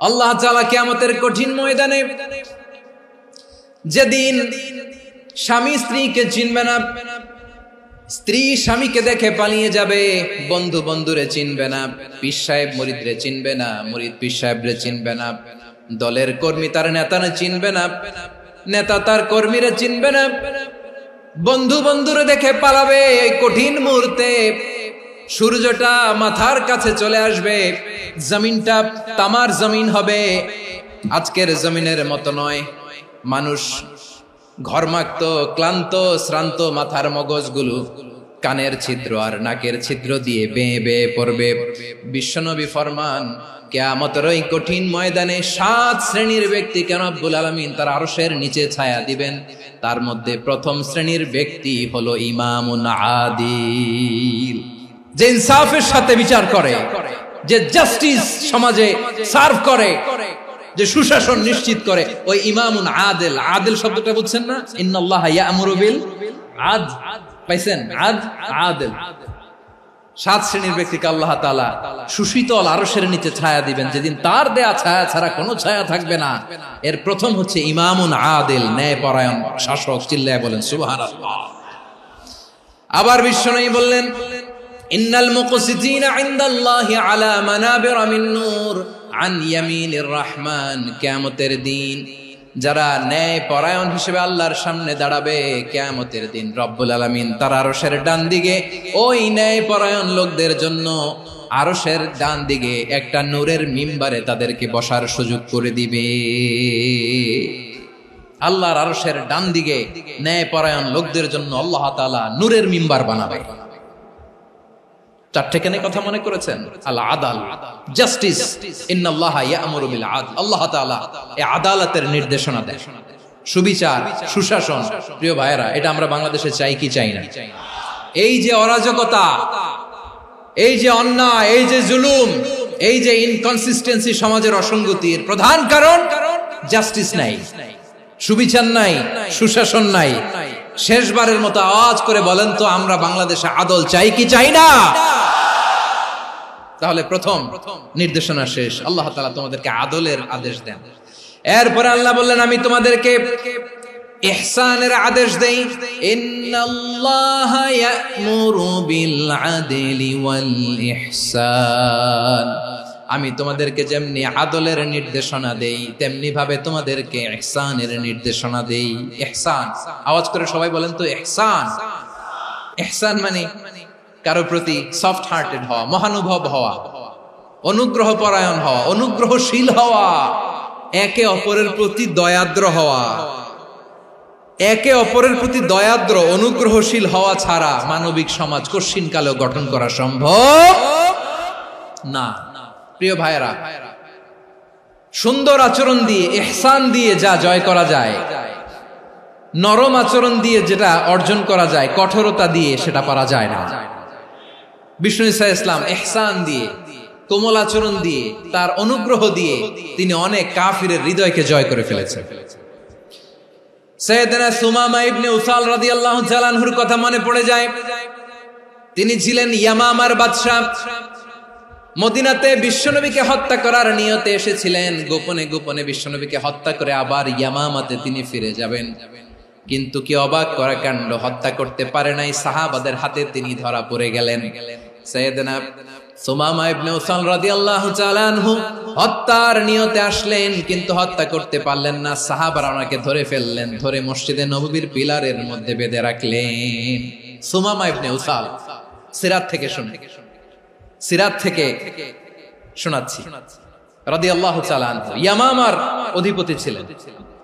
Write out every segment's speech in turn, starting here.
আল্লাহ তাআলা কিয়ামতের কঠিন ময়দানে যেদিন স্বামী স্ত্রীকে চিনবে না, স্ত্রী স্বামীকে দেখে পালিয়ে যাবে, বন্ধু বন্ধুরে চিনবে না, পীর সাহেব মুরিদরে চিনবে না, মুরিদ পীর সাহেবরে চিনবে না, দলের কর্মী তার নেতারে চিনবে না, নেতা তার কর্মীরে চিনবে না, বন্ধু বন্ধুরে দেখে পালাবে। এই কঠিন মুহূর্তে সূর্যটা মাথার কাছে চলে আসবে, জমিনটা তামার জমিন হবে, আজকের জমিনের মতো নয়। মানুষ ঘর্মাক্ত, ক্লান্ত, শ্রান্ত মাথার মগজগুলো কানের ছিদ্র আর নাকের ছিদ্র দিয়ে বেয়ে বেয়ে পড়বে। বিশ্বনবী ফরমান, কিয়ামতের ওই কঠিন ময়দানে 7 শ্রেণীর ব্যক্তিকে রব্বুল আলামিন তার আরশের নিচে ছায়া দিবেন। তার মধ্যে প্রথম শ্রেণীর ব্যক্তি হলো ইমামুন আদিল, যে ইনসাফের সাথে বিচার করে, যে জাস্টিস সমাজে সার্ভ করে, যে সুশাসন নিশ্চিত করে, ওই ইমামুন আদিল। আদিল শব্দটা বুঝছেন না? ইন্নাল্লাহা ইয়া'মুরু বিল আদল, পাইছেন? আদিল। 7 শ্রেণীর ব্যক্তিকে আল্লাহ তাআলা সুশীতল আরশের নিচে ছায়া দিবেন, যেদিন তার দেয়া ছায়া ছাড়া কোনো ছায়া থাকবে না। এর প্রথম হচ্ছে ইমামুন আদিল, ন্যায়পরায়ণ শাসক। চিল্লায় বলেন সুবহানাল্লাহ। আবার বিশ্বনবী বললেন, ইন্নাল মুকসিতিনা ইনদাল্লাহি আলা মানাবিরা মিন নূর আন ইয়ামিনির রহমান। কিয়ামতের দিন যারা ন্যায় পরায়ণ হিসেবে আল্লাহর সামনে দাঁড়াবে, কিয়ামতের দিন রব্বুল আলামিন তার আরশের ডান দিকে ওই ন্যায় পরায়ণ লোকদের জন্য আরশের ডান দিকে একটা নূরের মিম্বারে তাদেরকে বসার সুযোগ করে দিবে। আল্লাহর আরশের ডান দিকে ন্যায় পরায়ণ লোকদের জন্য আল্লাহ তাআলা নূরের মিম্বার বানাবে। 4টে কেন কথা মনে করেছেন? আল আদাল, জাস্টিস। ইন্নাল্লাহা ইয়া'মুরু বিল আদল। আল্লাহ তাআলা এই আদালতের নির্দেশনা দেন, সুবিচার, সুশাসন। প্রিয় ভাইয়েরা, এটা আমরা বাংলাদেশে চাই কি চাই না? এই যে অরাজকতা, এই যে অন্যায়, এই যে জুলুম, এই যে ইনকনসিস্টেন্সি সমাজের অসঙ্গতির প্রধান কারণ জাস্টিস নাই, সুবিচার নাই, সুশাসন নাই। শেষবারের মতো আওয়াজ করে বলেন তো, আমরা বাংলাদেশে আদল চাই কি চাই না? তাহলে প্রথম নির্দেশনা শেষ। আল্লাহ তাআলা তোমাদেরকে আদলের আদেশ দেন। এরপরে আল্লাহ বললেন, আমি তোমাদেরকে ইহসানের আদেশ দেই। ইন্নাল্লাহা ইয়া'মুরু বিল আদলি ওয়াল ইহসান। আমি তোমাদেরকে যেমনি আদলের নির্দেশনা দেই, তেমনি ভাবে তোমাদেরকে ইহসানের নির্দেশনা দেই। ইহসান, আওয়াজ করে সবাই বলেন তো ইহসান। ইহসান মানে কারো প্রতি সফট হার্টেড হওয়া, মহানুভব হওয়া, অনুগ্রহ পরায়ণ হওয়া, অনুগ্রহশীল হওয়া, একে অপরের প্রতি দয়াদ্র হওয়া। একে অপরের প্রতি দয়াদ্র, অনুগ্রহশীল হওয়া ছাড়া মানবিক সমাজ কশিনকালেও গঠন করা সম্ভব না। প্রিয় ভাইয়েরা, সুন্দর আচরণ দিয়ে, ইহসান দিয়ে যা জয় করা যায়, নরম আচরণ দিয়ে যেটা অর্জন করা যায়, কঠোরতা দিয়ে সেটা পারা যায় না। বিষ্ণু ঈসা ইসলাম ইহসান দিয়ে, কোমল আচরণ দিয়ে, তার অনুগ্রহ দিয়ে তিনি অনেক কাফিরের হৃদয়কে জয় করে ফেলেছেন। সাইয়েদনা সুমামা ইবনে উসাল রাদিয়াল্লাহু তাআলা আনহুর কথা মনে পড়ে যায়। তিনি ছিলেন ইয়ামামার বাদশা। মদিনাতে বিশ্বনবীকে হত্যা করার নিয়তে এসেছিলেন। গোপনে গোপনে বিশ্বনবীকে হত্যা করে আবার ইয়ামামাতে তিনি ফিরে যাবেন। কিন্তু কি অবাক করা কাণ্ড, হত্যা করতে পারে নাই, সাহাবাদের হাতে তিনি ধরা পড়ে গেলেন। সাইয়েদনা সুমামা ইবনে উসাল রাদিয়াল্লাহু তাআলা আনহু হত্যার নিয়তে আসলেন, কিন্তু হত্যা করতে পারলেন না। সাহাবারা ওনাকে ধরে ফেললেন, ধরে মসজিদে নববীর পিলারের মধ্যে বেঁধে রাখলেন। সুমামা ইবনে উসাল, সিরাত থেকে শুনে, সিরাত থেকে শোনাচ্ছি, রাদিয়াল্লাহু তাআলা আনহু ইয়ামামার অধিপতি ছিলেন।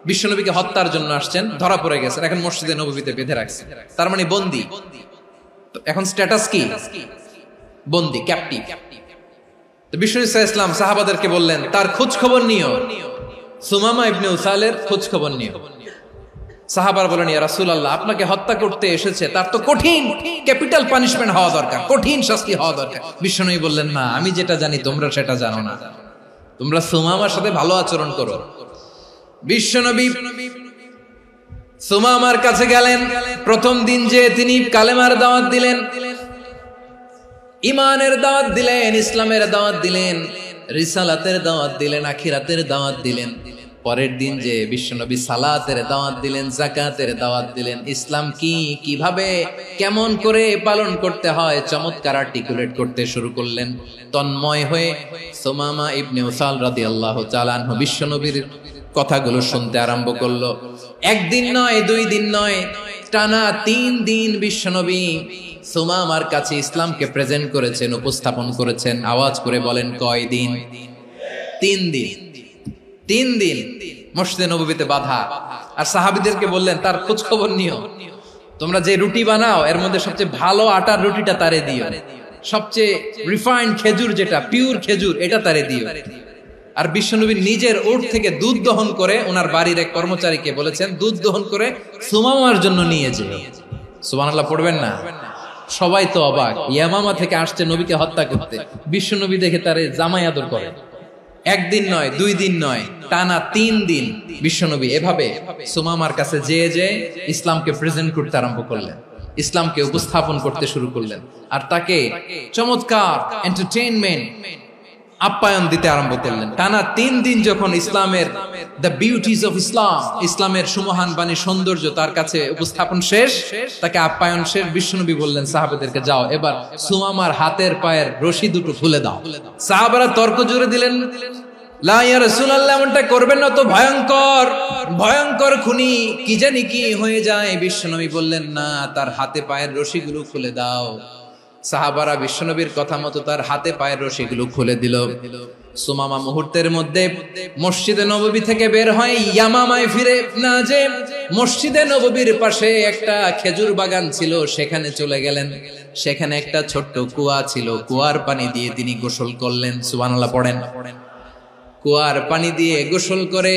বিশ্বনবীকে হত্যার জন্য আসছেন, ধরা পড়ে গেছেন, এখন মসজিদে নববীতে বেঁধে রাখছেন। তার মানে বন্দী। এখন স্ট্যাটাস কি? বন্দী, ক্যাপটিভ। তো বিষ্ণু ঈসা ইসলাম সাহাবাদেরকে বললেন, তার খোঁজ খবর নিও, সুমামা ইবনে উসালের খোঁজ খবর নিও। সাহাবার বলেন, ইয়া রাসূলুল্লাহ, আপনাকে হত্যা করতে এসেছে, তার তো কঠিন ক্যাপিটাল পানিশমেন্ট হওয়া দরকার, কঠিন শাস্তি হওয়া দরকার। বিশ্বনবী বললেন, না, আমি যেটা জানি তোমরা সেটা জানো না, তোমরা সুমামার সাথে ভালো আচরণ করো। বিশ্বনবী সুমামার কাছে গেলেন। প্রথম দিন যে তিনি কালেমার দাওয়াত দিলেন, ইমানের দাওয়াত দিলেন, ইসলামের দাওয়াত দিলেন, রিসালাতের দাওয়াত দিলেন, আখিরাতের দাওয়াত দিলেন। পরের দিন যে বিশ্বনবী সালাতের দাওয়াত দিলেন, যাকাতের দাওয়াত দিলেন, ইসলাম কি, কিভাবে, কেমন করে পালন করতে হয় চমৎকার আর্টিকুলেট করতে শুরু করলেন। তন্ময় হয়ে সুমামা ইবনে উসাল রাদিয়াল্লাহু তাআলা আনহু বিশ্বনবীর কথাগুলো শুনতে আরম্ভ করলো। একদিন নয়, 2 দিন নয়, টানা 3 দিন বিশ্বনবী সুমামার কাছে ইসলামকে প্রেজেন্ট করেছেন, উপস্থাপন করেছেন। আওয়াজ করে বলেন, কয় দিন? 3 দিন। 3 দিন মসজিদে নববীতে বাধা। আর সাহাবীদেরকে বললেন, তার খোঁজ খবর নিও, তোমরা যে রুটি বানাও এর মধ্যে সবচেয়ে ভালো আটার রুটিটা তারে দিও, সবচেয়ে রিফাইন্ড খেজুর, যেটা পিওর খেজুর, এটা তারে দিও। আর বিশ্বনবী নিজের উট থেকে দুধ দহন করে ওনার বাড়ির এক কর্মচারীকে বলেছেন, দুধ দহন করে সুমামার জন্য নিয়ে যেও। সুবহানাল্লাহ পড়বেন না? সবাই তো অবাক, ইয়ামামা থেকে আসছে নবীকে হত্যা করতে, বিশ্বনবী দেখে তারে জামাই আদর করে। একদিন নয়, 2 দিন নয়, টানা 3 দিন বিশ্বনবী এভাবে সুমামার কাছে যেয়ে ইসলামকে প্রেজেন্ট করতে আরম্ভ করলেন, ইসলামকে উপস্থাপন করতে শুরু করলেন। আর তাকে চমৎকার এন্টারটেইনমেন্ট, আপ্যায়ন দিতে আরম্ভ করলেন। টানা 3 দিন যখন ইসলামের দ্য বিউটিজ অফ ইসলাম, ইসলামের সুমহান বাণী, সৌন্দর্য তার কাছে উপস্থাপন শেষ, তাকে আপ্যায়ন শেষ, বিশ্বনবী বললেন সাহাবাদেরকে, যাও এবার সুমামার হাতের পায়ের রশি দুটো খুলে দাও। সাহাবারা তর্ক জুড়ে দিলেন, লা ইয়া রাসূলুল্লাহ, এমনটা করবেন না, তো ভয়ঙ্কর ভয়ঙ্কর খুনি, কি জানি কি হয়ে যায়। বিশ্বনবী বললেন, না, তার হাতে পায়ের রশিগুলো খুলে দাও। সাহাবারা বিশ্বনবীর কথা মতো তার হাতে পায়ের রশিগুলো খুলে দিল। সুমামা মুহূর্তের মধ্যে মসজিদে নববী থেকে বের হয়, ইয়ামামায় ফিরে না যে মসজিদে নববীর পাশে একটা খেজুর বাগান ছিল, সেখানে চলে গেলেন। সেখানে একটা ছোট্ট কুয়া ছিল, কুয়ার পানি দিয়ে তিনি গোসল করলেন। সুবহানাল্লাহ পড়েন। কুয়ার পানি দিয়ে গোসল করে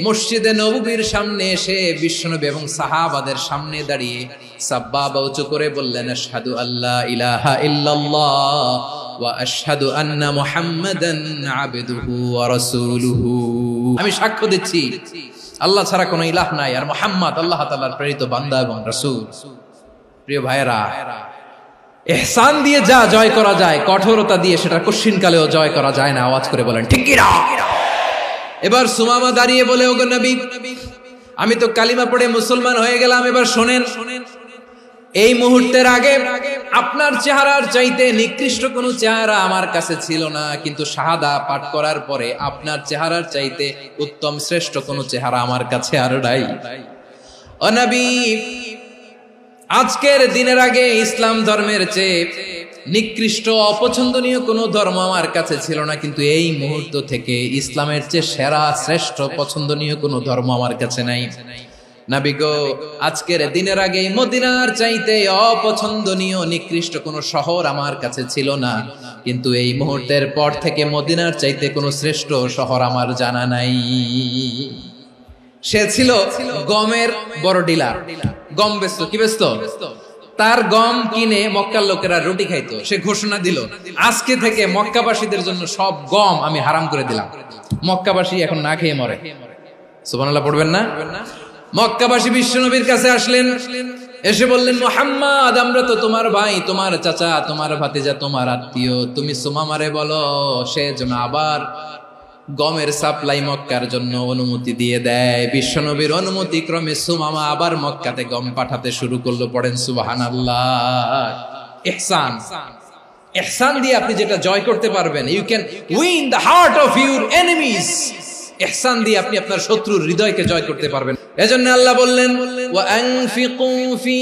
মসজিদে নববীর সামনে এসে বিশ্বনবী এবং সাহাবাদের সামনে দাঁড়িয়ে সাব্বাবা উঁচু করে বললেন, আশহাদু আল্লা ইলাহা ইল্লাল্লাহ ওয়া আশহাদু আন্না মুহাম্মাদান আবদুহু ওয়া রাসূলুহু। আমি সাক্ষ্য দিচ্ছি আল্লাহ ছাড়া কোনো ইলাহ নাই, আর মুহাম্মদ আল্লাহ তাআলার প্রেরিত বান্দা এবং রাসূল। প্রিয় ভাইয়েরা, ইহসান দিয়ে যা জয় করা যায়, কঠোরতা দিয়ে সেটা কঠিনকালেও জয় করা যায় না। আওয়াজ করে বলেন ঠিক কি না? এবার সুমামা দাঁড়িয়ে বলে, ওগো নবী, আমি তো কালিমা পড়ে মুসলমান হয়ে গেলাম, এবার শোনেন, এই মুহূর্তের আগে আপনার চেহারার চাইতে নিকৃষ্ট কোনো চেহারা আমার কাছে ছিল না, কিন্তু শাহাদা পাঠ করার পরে আপনার চেহারার চাইতে উত্তম শ্রেষ্ঠ কোনো চেহারা আমার কাছে আর নাই। ও নবী, আজকের দিনের আগে ইসলাম ধর্মের চেয়ে নিকৃষ্ট অপছন্দনীয় কোনো ধর্ম আমার কাছে ছিল না, কিন্তু এই মুহূর্ত থেকে ইসলামের চেয়ে সেরা শ্রেষ্ঠ পছন্দনীয় কোনো ধর্ম আমার কাছে নাই। নবী গো, আজকের দিনের আগে মদিনার চাইতে অপছন্দনীয় নিকৃষ্ট কোনো শহর আমার কাছে ছিল না, কিন্তু এই মুহূর্তের পর থেকে মদিনার চাইতে কোনো শ্রেষ্ঠ শহর আমার জানা নাই। সে ছিল গমের বড় ডিলার, গম বেচতো। কি বেচতো? তার গম কিনে মক্কার লোকেরা রুটি খাইতো। সে ঘোষণা দিল, আজকে থেকে মক্কাবাসীদের জন্য সব গম আমি হারাম করে দিলাম, মক্কাবাসী এখন না খেয়ে মরে। সুবহানাল্লাহ পড়বেন না? মক্কাবাসী বিশ্বনবীর কাছে আসলেন, এসে বললেন, মুহাম্মদ, আমরা তো তোমার ভাই, তোমার চাচা, তোমার ভাতিজা, তোমার আত্মীয়, তুমি সুমামারে বলো সে যেন আবার গমের সাপ্লাই মক্কার জন্য অনুমতি দিয়ে দেয়। বিশ্বনবীর অনুমতি ক্রমে সুমামা আবার মক্কাতে গম পাঠাতে শুরু করলো। পড়েন সুবহানাল্লাহ। ইহসান, ইহসান দিয়ে আপনি যেটা জয় করতে পারবেন, you can win the heart of your enemies. ইহসান দিয়ে আপনি আপনার শত্রুর হৃদয়কে জয় করতে পারবেন। এজন্য আল্লাহ বললেন, ওয়া আনফিকু ফি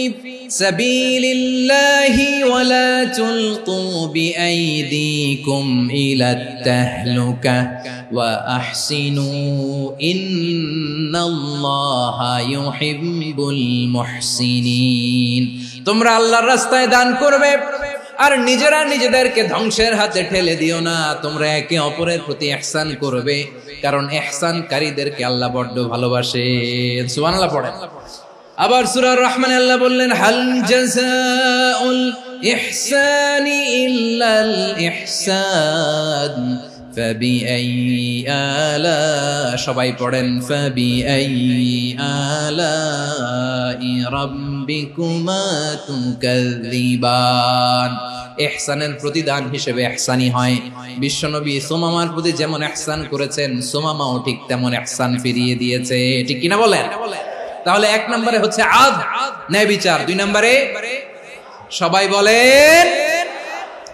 সাবিলিল্লাহি ওয়া লা তুলকু বিআইদিকুম ইলাত তাহলুকা ওয়া আহসিনু ইন্নাল্লাহা ইউহিব্বুল মুহসিনিন। তোমরা আল্লাহর রাস্তায় দান করবে আর নিজেরা নিজেদেরকে ধ্বংসের হাতে ঠেলে দিও না। তোমরা একে অপরের প্রতি ইহসান করবে, কারণ ইহসানকারীদেরকে আল্লাহ বড় ভালোবাসেন। সুবহানাল্লাহ পড়েন। আবার সূরা রহমানে আল্লাহ বললেন, হাল জাযাউল ইহসানি ইল্লাল ইহসান ফাবিআইয়ি আলা, সবাই পড়েন ফাবিআইয়ি আলাই রাব্বিকুমা তুকাযযিবান। ইহসানের প্রতিদান হিসেবে ইহসানি হয়। বিশ্বনবী সুমামার প্রতি যেমন ইহসান করেছেন, সুমামাও ঠিক তেমন ইহসান ফিরিয়ে দিয়েছে। ঠিক কিনা বলেন? তাহলে এক নম্বরে হচ্ছে আদ, ন্যায় বিচার। দুই নম্বরে সবাই বলেন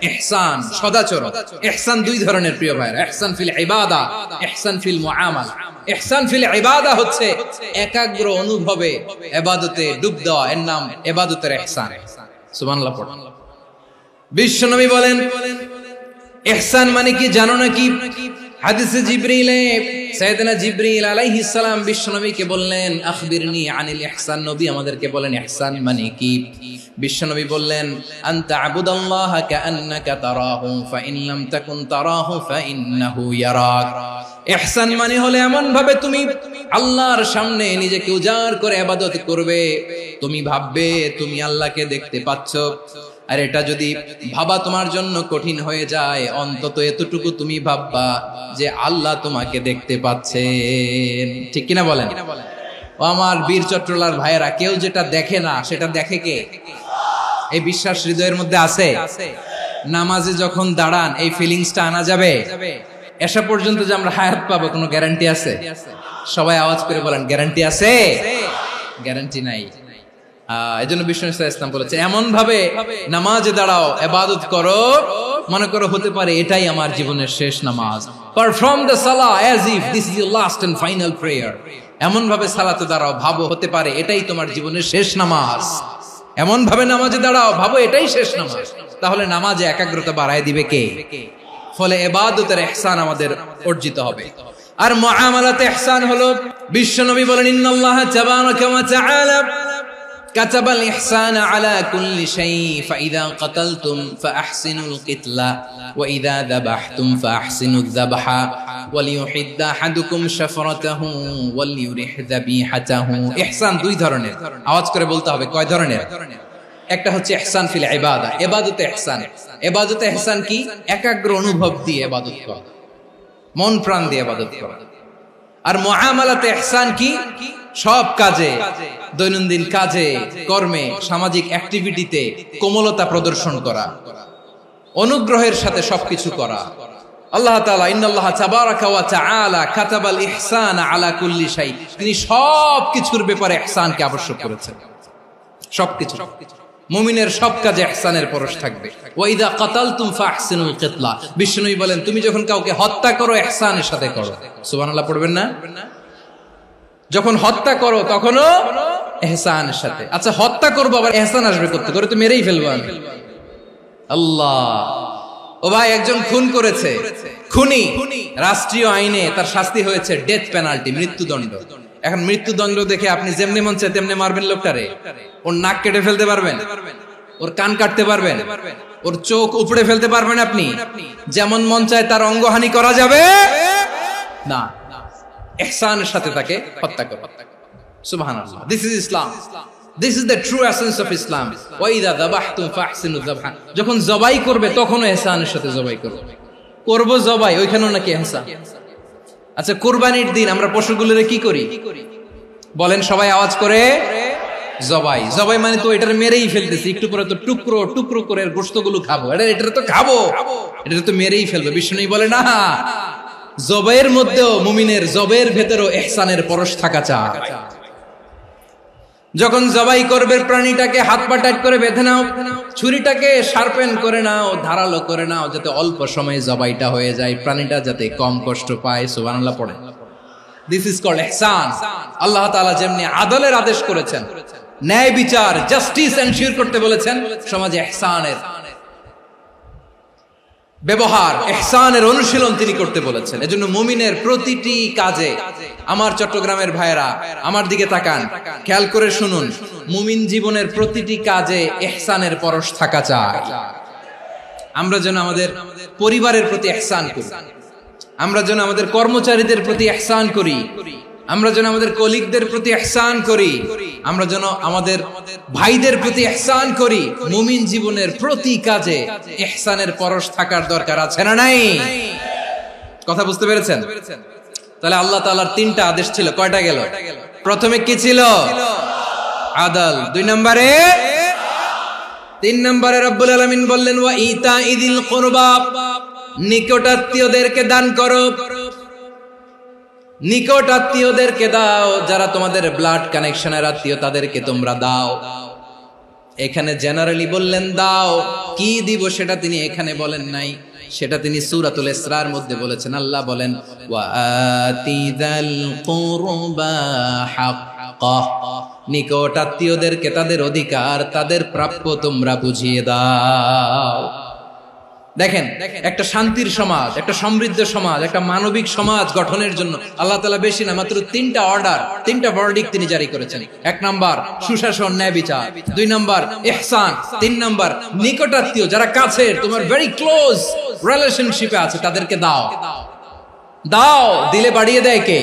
ইহসান, সদাচরণ। ইহসান দুই ধরনের প্রিয় ভাইরা, ইহসান ফিল ইবাদা, ইহসান ফিল মুআমালা। ইহসান ফিল ইবাদা হচ্ছে একাগ্র অনুভবে ইবাদতে ডুব দেওয়া, এর নাম ইবাদতের ইহসান। সুবহানাল্লাহ পড়ুন। বিশ্বনবী বলেন ইহসান মানে কি জানো নাকি? হাদিসে জিবরিলে সাইয়েদনা জিবরিল আলাইহিস সালাম বিশ্বনবীকে বললেন আখবিরনি আনিল ইহসান। নবী আমাদেরকে বলেন ইহসান মানে কি? বিশ্বনবী বললেন আনতা আবুদাল্লাহা কাআন্নাকা তারাহু ফাইন লাম তাকুন তারাহু ফাইন্নাহু ইয়ারাক। ইহসান মানে হলো এমন ভাবে তুমি আল্লাহর সামনে নিজেকে উজাড় করে ইবাদত করবে, তুমি ভাববে তুমি আল্লাহকে দেখতে পাচ্ছ। আর এটা যদি ভাবা তোমার জন্য কঠিন হয়ে যায়, অন্তত এতটুকু তুমি ভাববা যে আল্লাহ তোমাকে দেখতে পাচ্ছেন। ঠিক কিনা বলেন? ও আমার বীর চট্টলার ভাইয়েরা, কেউ যেটা দেখে না সেটা দেখে কে? এই বিশ্বাস হৃদয়ের মধ্যে আছে? নামাজে যখন দাঁড়ান এই ফিলিংসটা আনা যাবে? এসা পর্যন্ত যে আমরা হায়াত পাবো কোনো গ্যারান্টি আছে? সবাই আওয়াজ করে বলেন গ্যারান্টি আছে? গ্যারান্টি নাই। এজন্য বিষ্ণু ইসলাম বলেছে এমন ভাবে নামাজে দাঁড়াও, ইবাদত করো, মনে করো হতে পারে এটাই আমার জীবনের শেষ নামাজ। পারফর্ম দ্য সালাহ as if this is your last and final prayer. এমন ভাবে সালাতে দাঁড়াও, ভাবো হতে পারে এটাই তোমার জীবনের শেষ নামাজ। এমন ভাবে নামাজে দাঁড়াও, ভাবো এটাই শেষ নামাজ। তাহলে নামাজে একাগ্রতা বাড়ায় দিবে কে? ফলে ইবাদতের ইহসান আমাদের অর্জিত হবে। আর মুআমালাতে ইহসান হলো, বিশ্বনবী বলেন ইন্নাল্লাহা তাবারাকা ওয়া তাআলা كتب الإحسان على كل شيء فإذا قتلتم فأحسنوا القتلة وإذا ذبحتم فأحسنوا الذبح وليحد أحدكم شفرته وليرح ذبيحته। ইহসান দুই ধরনের, আওয়াজ করে বলতে হবে কয় ধরনের? একটা হচ্ছে ইহসান ফিল ইবাদা, ইবাদতে ইহসান। ইবাদতে ইহসান কি? একাগ্র অনুভব দিয়ে ইবাদত করা, মন প্রাণ দিয়ে ইবাদত করা। আর মুআমালাতে ইহসান কি? সব কাজে, দৈনন্দিন কাজে, কর্মে, সামাজিক অ্যাক্টিভিটিতে কোমলতা প্রদর্শন করা, অনুগ্রহের সাথে সবকিছু করা। আল্লাহ তাআলা ইন্নাল্লাহা তাবারাকা ওয়া তাআলা কাতাবাল ইহসান আলা কুল্লি শাই, তিনি সবকিছুর ব্যাপারে ইহসানকে আবশ্যক করেছেন। সবকিছু, মুমিনের সব কাজে ইহসানের পরশ থাকবে। ওয়া ইযা কাতালতুম ফাহসিনুল কিতলা, বিষ্ণুই বলেন তুমি যখন কাউকে হত্যা করো ইহসানের সাথে করো। সুবহানাল্লাহ পড়বেন না? যখন হত্যা করো তখনও ইহসানের সাথে। আচ্ছা হত্যা করবো আবার ইহসান আসবে করতে, করে তো মেরেই ফেলবো আমি। আল্লাহ, ও ভাই একজন খুন করেছে, খুনি, রাষ্ট্রীয় আইনে তার শাস্তি হয়েছে ডেথ পেনাল্টি, মৃত্যুদণ্ড। এখন মৃত্যুদণ্ড দেখে আপনি যেমনি মন চায় তেমনি মারবেন লোকটারে? ওর নাক কেটে ফেলতে পারবেন? ওর কান কাটতে পারবেন? ওর চোখ উপড়ে ফেলতে পারবেন আপনি? যেমন মন চায় তার অঙ্গহানি করা যাবে না। ইহসানের সাথে তাকে হত্যা করো। সুবহানাল্লাহ, this is Islam, this is the true essence of Islam. ওয়া ইযা যাবাহতুম ফাহসিনু যাবহা, যখন জবাই করবে তখনও ইহসানের সাথে জবাই করো। করব জবাই, ওইখানেও নাকি ইহসান। আচ্ছা কুরবানির দিন আমরা পশুগুলোরে কি করি বলেন সবাই আওয়াজ করে? জবাই। জবাই মানে তো এটার মেরেই ফেলতেছি, একটু পরে তো টুকরো টুকরো করে গোশতগুলো খাবো, এটা তো খাবো, এটা তো মেরেই ফেলবো। বিষ্ণু বলে না, জবাইয়ের মধ্যেও মুমিনের জবের ভেতরেও ইহসানের পরশ থাকা চাই। যখন জবাই করবে প্রাণীটাকে হাত পা টাইট করে বেঁধে নাও, ছুরিটাকে শার্পেন করে নাও, ধারালো করে নাও, যাতে অল্প সময়ে জবাইটা হয়ে যায়, প্রাণীটা যাতে কম কষ্ট পায়। সুবহানাল্লাহ পড়ে। দিস ইজ কল্ড ইহসান। আল্লাহ তাআলা যেমনি আদলের আদেশ করেছেন, ন্যায় বিচার, জাস্টিস এনশিওর করতে বলেছেন, সমাজে ইহসানের ব্যবহার, ইহসানের অনুশীলন তিনি করতে বলেছেন। এজন্য মুমিনের প্রতিটি কাজে, আমার চট্টগ্রামের ভাইরা আমার দিকে তাকান, খেয়াল করে শুনুন, মুমিন জীবনের প্রতিটি কাজে ইহসানের পরশ থাকা চাই। আমরা যেন আমাদের পরিবারের প্রতি ইহসান করি, আমরা যেন আমাদের কর্মচারীদের প্রতি ইহসান করি, আমরা যেন আমাদের কলিগদের প্রতি ইহসান করি, আমরা যেন আমাদের ভাইদের প্রতি ইহসান করি। মুমিন জীবনের প্রতি কাজে ইহসানের পরশ থাকার দরকার আছে না নাই? কথা বুঝতে পেরেছেন? তাহলে আল্লাহ তাআলার তিনটা আদেশ ছিল, কয়টা গেল? প্রথমে কি ছিল? আদল। 2 নম্বরে, 3 নম্বরে রব্বুল আলামিন বললেন ওয়া ইতাইদিল কুরবা, নিকটাত্মীয়দেরকে দান করো, নিকটাত্মীয়দেরকে দাও, যারা তোমাদের ব্লাড কানেকশনের আত্মীয় তাদেরকে তোমরা দাও। এখানে জেনারেলি বললেন দাও, কি দিব সেটা তিনি এখানে বলেন নাই, সেটা তিনি সূরাতুল ইসরার মধ্যে বলেছেন। আল্লাহ বলেন ওয়া আতিদাল কুরবা হাক্কাহ, নিকটাত্মীয়দেরকে তাদের অধিকার, তাদের প্রাপ্য তোমরা বুঝিয়ে দাও। দেখেন, একটা শান্তির সমাজ, একটা সমৃদ্ধ সমাজ, একটা মানবিক সমাজ গঠনের জন্য আল্লাহ তাআলা বেশি না মাত্র 3টা অর্ডার, 3টা ভার্ডিক্ট তিনি জারি করেছেন। 1 নাম্বার সুশাসন, ন্যায় বিচার। 2 নাম্বার ইহসান। 3 নাম্বার নিকটাত্মীয়, যারা কাছের, তোমার ভেরি ক্লোজ রিলেশনশিপে আছে, তাদেরকে দাও। দাও, দিলে বাড়িয়ে দেয় কে?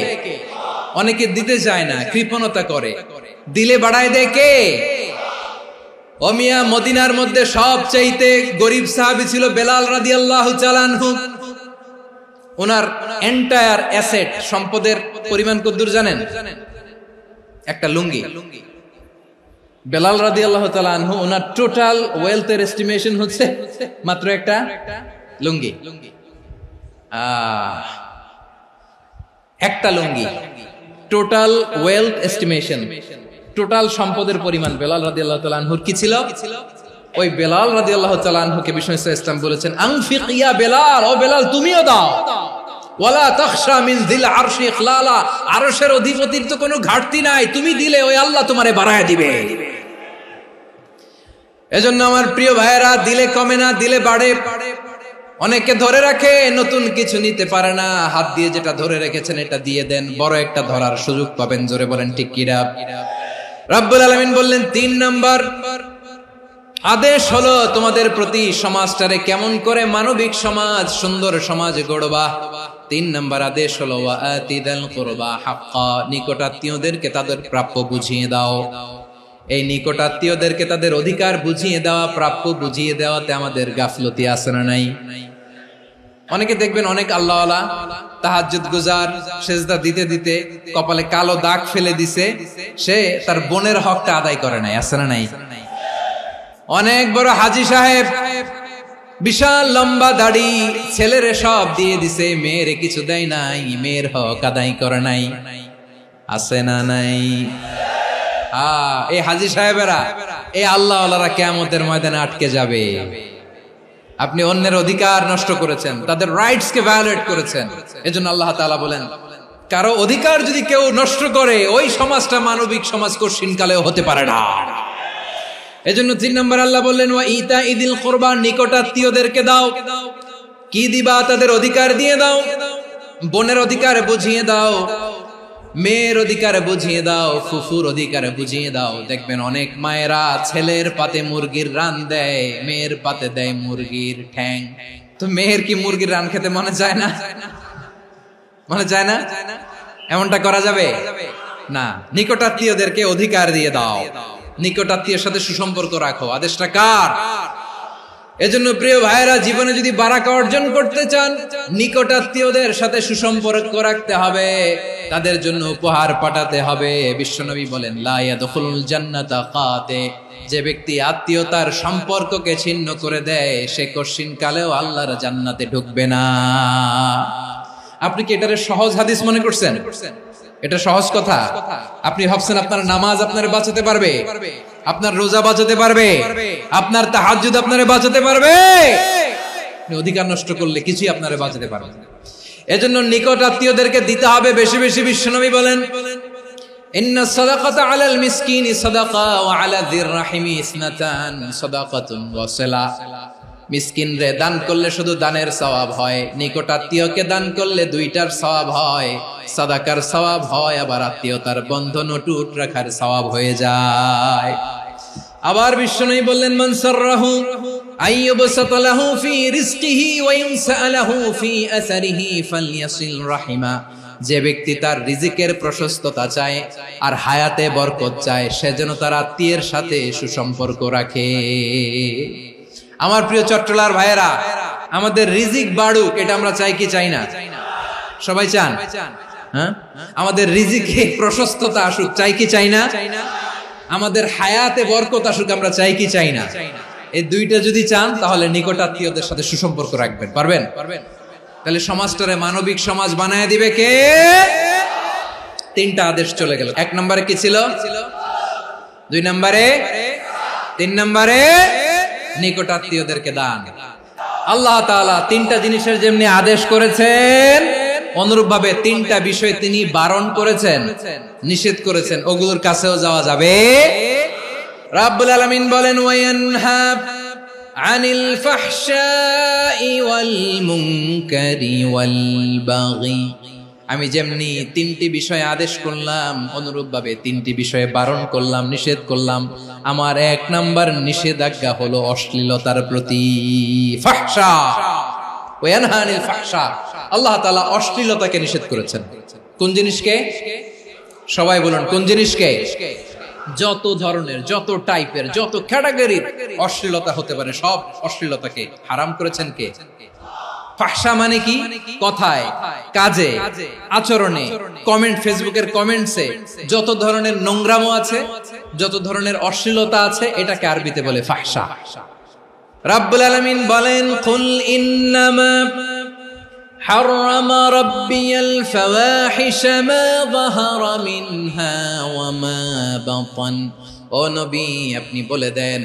অনেকে দিতে চায় না, কৃপণতা করে। দিলে বাড়ায় দেয় কে? ও মিয়া, মদিনার মধ্যে সবচাইতে গরিব সাহাবী ছিল বেলাল রাদিয়াল্লাহু তাআলা আনহু। ওনার এন্টায়ার অ্যাসেট, সম্পদের পরিমাণ কতদূর জানেন? একটা লুঙ্গি। বেলাল রাদিয়াল্লাহু তাআলা আনহু, ওনার টোটাল ওয়েলথের এস্টিমেশন হচ্ছে মাত্র একটা লুঙ্গি। একটা লুঙ্গি, টোটাল ওয়েলথ এস্টিমেশন, টোটাল সম্পদের পরিমাণ বেলাল রাদিয়াল্লাহু তাআলা আনহুর কি ছিল? ওই বেলাল রাদিয়াল্লাহু তাআলা আনহুকে বিষ্ণু ইসলাম বলেছেন আনফিক ইয়া বেলাল, ও বেলাল তুমিও দাও। ওয়ালা তাখশা মিন যিল আরশি ইখলালা, আরশের অধিপতির তো কোনো ঘাটতি নাই, তুমি দিলে ওই আল্লাহ তোমারে বাড়ায় দিবে। এজন্য আমার প্রিয় ভাইয়েরা, দিলে কমে না, দিলে বাড়ে। অনেকে ধরে রাখে, নতুন কিছু নিতে পারে না, হাত দিয়ে যেটা ধরে রেখেছেন এটা দিয়ে দেন, বড় একটা ধরার সুযোগ পাবেন। জোরে বলেন ঠিক কিনা? রব্বুল আলামিন বললেন 3 নাম্বার আদেশ হলো তোমাদের প্রতি সমাজটারে কেমন করে মানবিক সমাজ, সুন্দর সমাজ গড়বা। 3 নাম্বার আদেশ হলো ওয়া আতিদাল কুরবা হাক্কা, নিকটাত্মীয়দেরকে তাদের প্রাপ্য বুঝিয়ে দাও। এই নিকটাত্মীয়দেরকে তাদের অধিকার বুঝিয়ে দেওয়া, প্রাপ্য বুঝিয়ে দেওয়াতে আমাদের গাফলতি আছে না নাই? অনেকে দেখবেন অনেক আল্লাহওয়ালা, তাহাজ্জুদ গুজার, সেজদা দিতে দিতে কপালে কালো দাগ ফেলে দিছে, সে তার বোনের হকটা আদায় করে নাই, আছে না নাই? অনেক বড় হাজী সাহেব, বিশাল লম্বা দাড়ি, ছেলেরে সব দিয়ে দিছে, মেয়েরে কিছু দেয় নাই, মেয়ের হক আদায় করে নাই, আছে না নাই? এই হাজী সাহেবেরা, এই আল্লাহওয়ালারা কিয়ামতের ময়দানে আটকে যাবে। আপনি অন্যের অধিকার নষ্ট করেছেন, তাদের রাইটস কে ভায়োলেট করেছেন। এজন্য আল্লাহ তাআলা বলেন, কারো অধিকার যদি কেউ নষ্ট করে, ওই সমাজটা মানবিক সমাজ কঠিনকালেও হতে পারে না। এজন্য 3 নম্বর আল্লাহ বললেন ওয়া ইতাইদিল কুরবা, নিকটাত্মীয়দেরকে দাও। কি দিবা? তাদের অধিকার দিয়ে দাও। বোনের অধিকার বুঝিয়ে দাও, মেয়ের অধিকার বুঝিয়ে দাও, ফুফুর অধিকার বুঝিয়ে দাও। দেখবেন অনেক মায়েরা ছেলের পাতে মুরগির রান দেয়, মেয়ের পাতে দেয় মুরগির ঠ্যাং। তো মেয়ের কি মুরগির রান খেতে মনে চায় না? মনে চায় না? এমনটা করা যাবে না। নিকটাত্মীয়দেরকে অধিকার দিয়ে দাও, নিকটাত্মীয়ের সাথে সুসম্পর্ক রাখো। আদেশটা কার? এজন্য প্রিয় ভাইয়েরা, জীবনে যদি বারাকা অর্জন করতে চান, নিকটাত্মীয়দের সাথে সুসম্পর্ক রাখতে হবে, তাদের জন্য উপহার পাঠাতে হবে। বিশ্বনবী বলেন লা ইয়াদখুলুল জান্নাতা কাতে, যে ব্যক্তি আত্মীয়তার সম্পর্ককে ছিন্ন করে দেয়, সে কঠিন কালেও আল্লাহর জান্নাতে ঢুকবে না। আপনি কি এটারে সহজ হাদিস মনে করছেন? এটা সহজ কথা। আপনি ভাবছেন আপনার নামাজ আপনারে বাঁচাতে পারবে, আপনার রোজা বাঁচাতে পারবে, আপনার তাহাজ্জুদ আপনারে বাঁচাতে পারবে? অধিকার নষ্ট করলে কিছুই আপনারে বাঁচাতে পারবে না। এজন্য নিকট আত্মীয়দেরকে দিতে হবে বেশি বেশি। বিশ্বনবী বলেন ইন্না সাদাকাতা আলাল মিসকিনি সাদাকা ওয়া আলা যির রাহিমি ইসনাতান সাদাকাতুন ওয়া সিলা। মিসকিন রে দান করলে শুধু দানের সওয়াব হয়, নিকট আত্মীয়কে দান করলে 2টার সওয়াব হয়, সাদাকার সওয়াব হয়, আবার আত্মীয়তার বন্ধন অটুট রাখার সওয়াব হয়ে যায়। আবার বিশ্বনবী বললেন মান সাররাহু আইয়ুবসাতা লাহু ফি রিজকিহি ওয়া ইনসালাহু ফি আসারিহি ফালইয়াসিল রাহিমা। যে ব্যক্তি তার রিজিকের প্রশস্ততা চায় আর হায়াতে বরকত চায়, সে যেন তার আত্মীয়ের সাথে সুসম্পর্ক রাখে। আমার প্রিয় চট্টলার ভাইয়েরা, আমাদের রিজিক বাড়ুক, এটা আমরা চাই কি চাই না? সবাই চান? হ্যাঁ, আমাদের রিজিকে প্রশস্ততা আসুক, চাই কি চাই না? আমাদের হায়াতে বরকত আসুক, আমরা চাই কি চাই না? এই দুইটা যদি চান তাহলে নিকটাত্মীয়দের সাথে সুসম্পর্ক রাখবেন। পারবেন? তাহলে সমাজটারে মানবিক সমাজ বানায় দিবে কে? তিনটা আদেশ চলে গেল। 1 নম্বরে কি ছিল? 2 নম্বরে, 3 নম্বরে নিকটাত্মীয়দেরকে দান। আল্লাহ তাআলা তিনটা জিনিসের যেমনি আদেশ করেছেন, অনুরূপ ভাবে তিনটা বিষয় তিনি বারণ করেছেন, নিষেধ করেছেন, ওগুলোর কাছেও যাওয়া যাবে। রাব্বুল আলামিন বলেন, ওয়ায়ানহা আনিল ফাহশাই ওয়াল মুনকারি ওয়াল বাগি। আমি যেমনি তিনটি বিষয়ে আদেশ করলাম, অনুরূপ ভাবে তিনটি বিষয়ে বারণ করলাম, নিষেধ করলাম। আমার 1 নাম্বার নিষেধাজ্ঞা হলো অশ্লীলতার প্রতি। ফাহশা, ওয়ায়ানহা আনিল ফাহশা, আল্লাহ তাআলা অশ্লীলতাকে নিষেধ করেছেন। কোন জিনিসকে? সবাই বলুন, কোন জিনিসকে? যত ধরনের, যত টাইপের, যত ক্যাটাগরির অশ্লীলতা হতে পারে, সব অশ্লীলতাকে হারাম করেছেন কে? ফাহশা মানে কি? কথায়, কাজে, আচরণে, কমেন্ট, ফেসবুকের কমেন্টসে যত ধরনের নোংরামো আছে, যত ধরনের অশ্লীলতা আছে, এটাকে আরবিতে বলে ফাহশা। রাব্বুল আলামিন বলেন, কুল ইন্নামা حرم ربي الفواحش ما ظهر منها وما بطن। ও নবী, আপনি বলে দেন,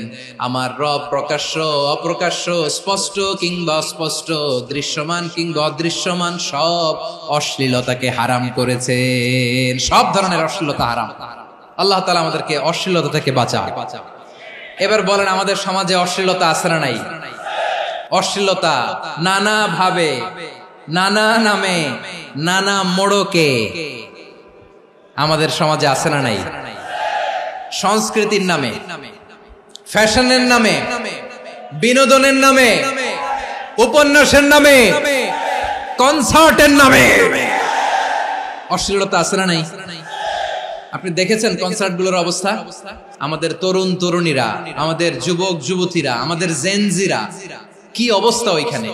আমার রব প্রকাশ্য, অপ্রকাশ্য, স্পষ্ট কিংবা অস্পষ্ট, দৃশ্যমান কিংবা অদৃশ্যমান সব অশ্লীলতাকে হারাম করেছেন। সব ধরনের অশ্লীলতা হারাম। আল্লাহ তাআলা আমাদেরকে অশ্লীলতা থেকে বাঁচান। এবার বলেন, আমাদের সমাজে অশ্লীলতা আছে না নাই? অশ্লীলতা নানা ভাবে, নানা নামে, নানা মোড়কে আমাদের সমাজে আছে না নাই? সংস্কৃতির নামে, ফ্যাশনের নামে, বিনোদনের নামে, উপন্যাসের নামে, কনসার্টের নামে অশ্লীলতা আছে না নাই? আপনি দেখেছেন কনসার্টগুলোর অবস্থা? আমাদের তরুণ তরুণীরা, আমাদের যুবক যুবতীরা, আমাদের জেনজিরা, কি অবস্থা ওইখানে?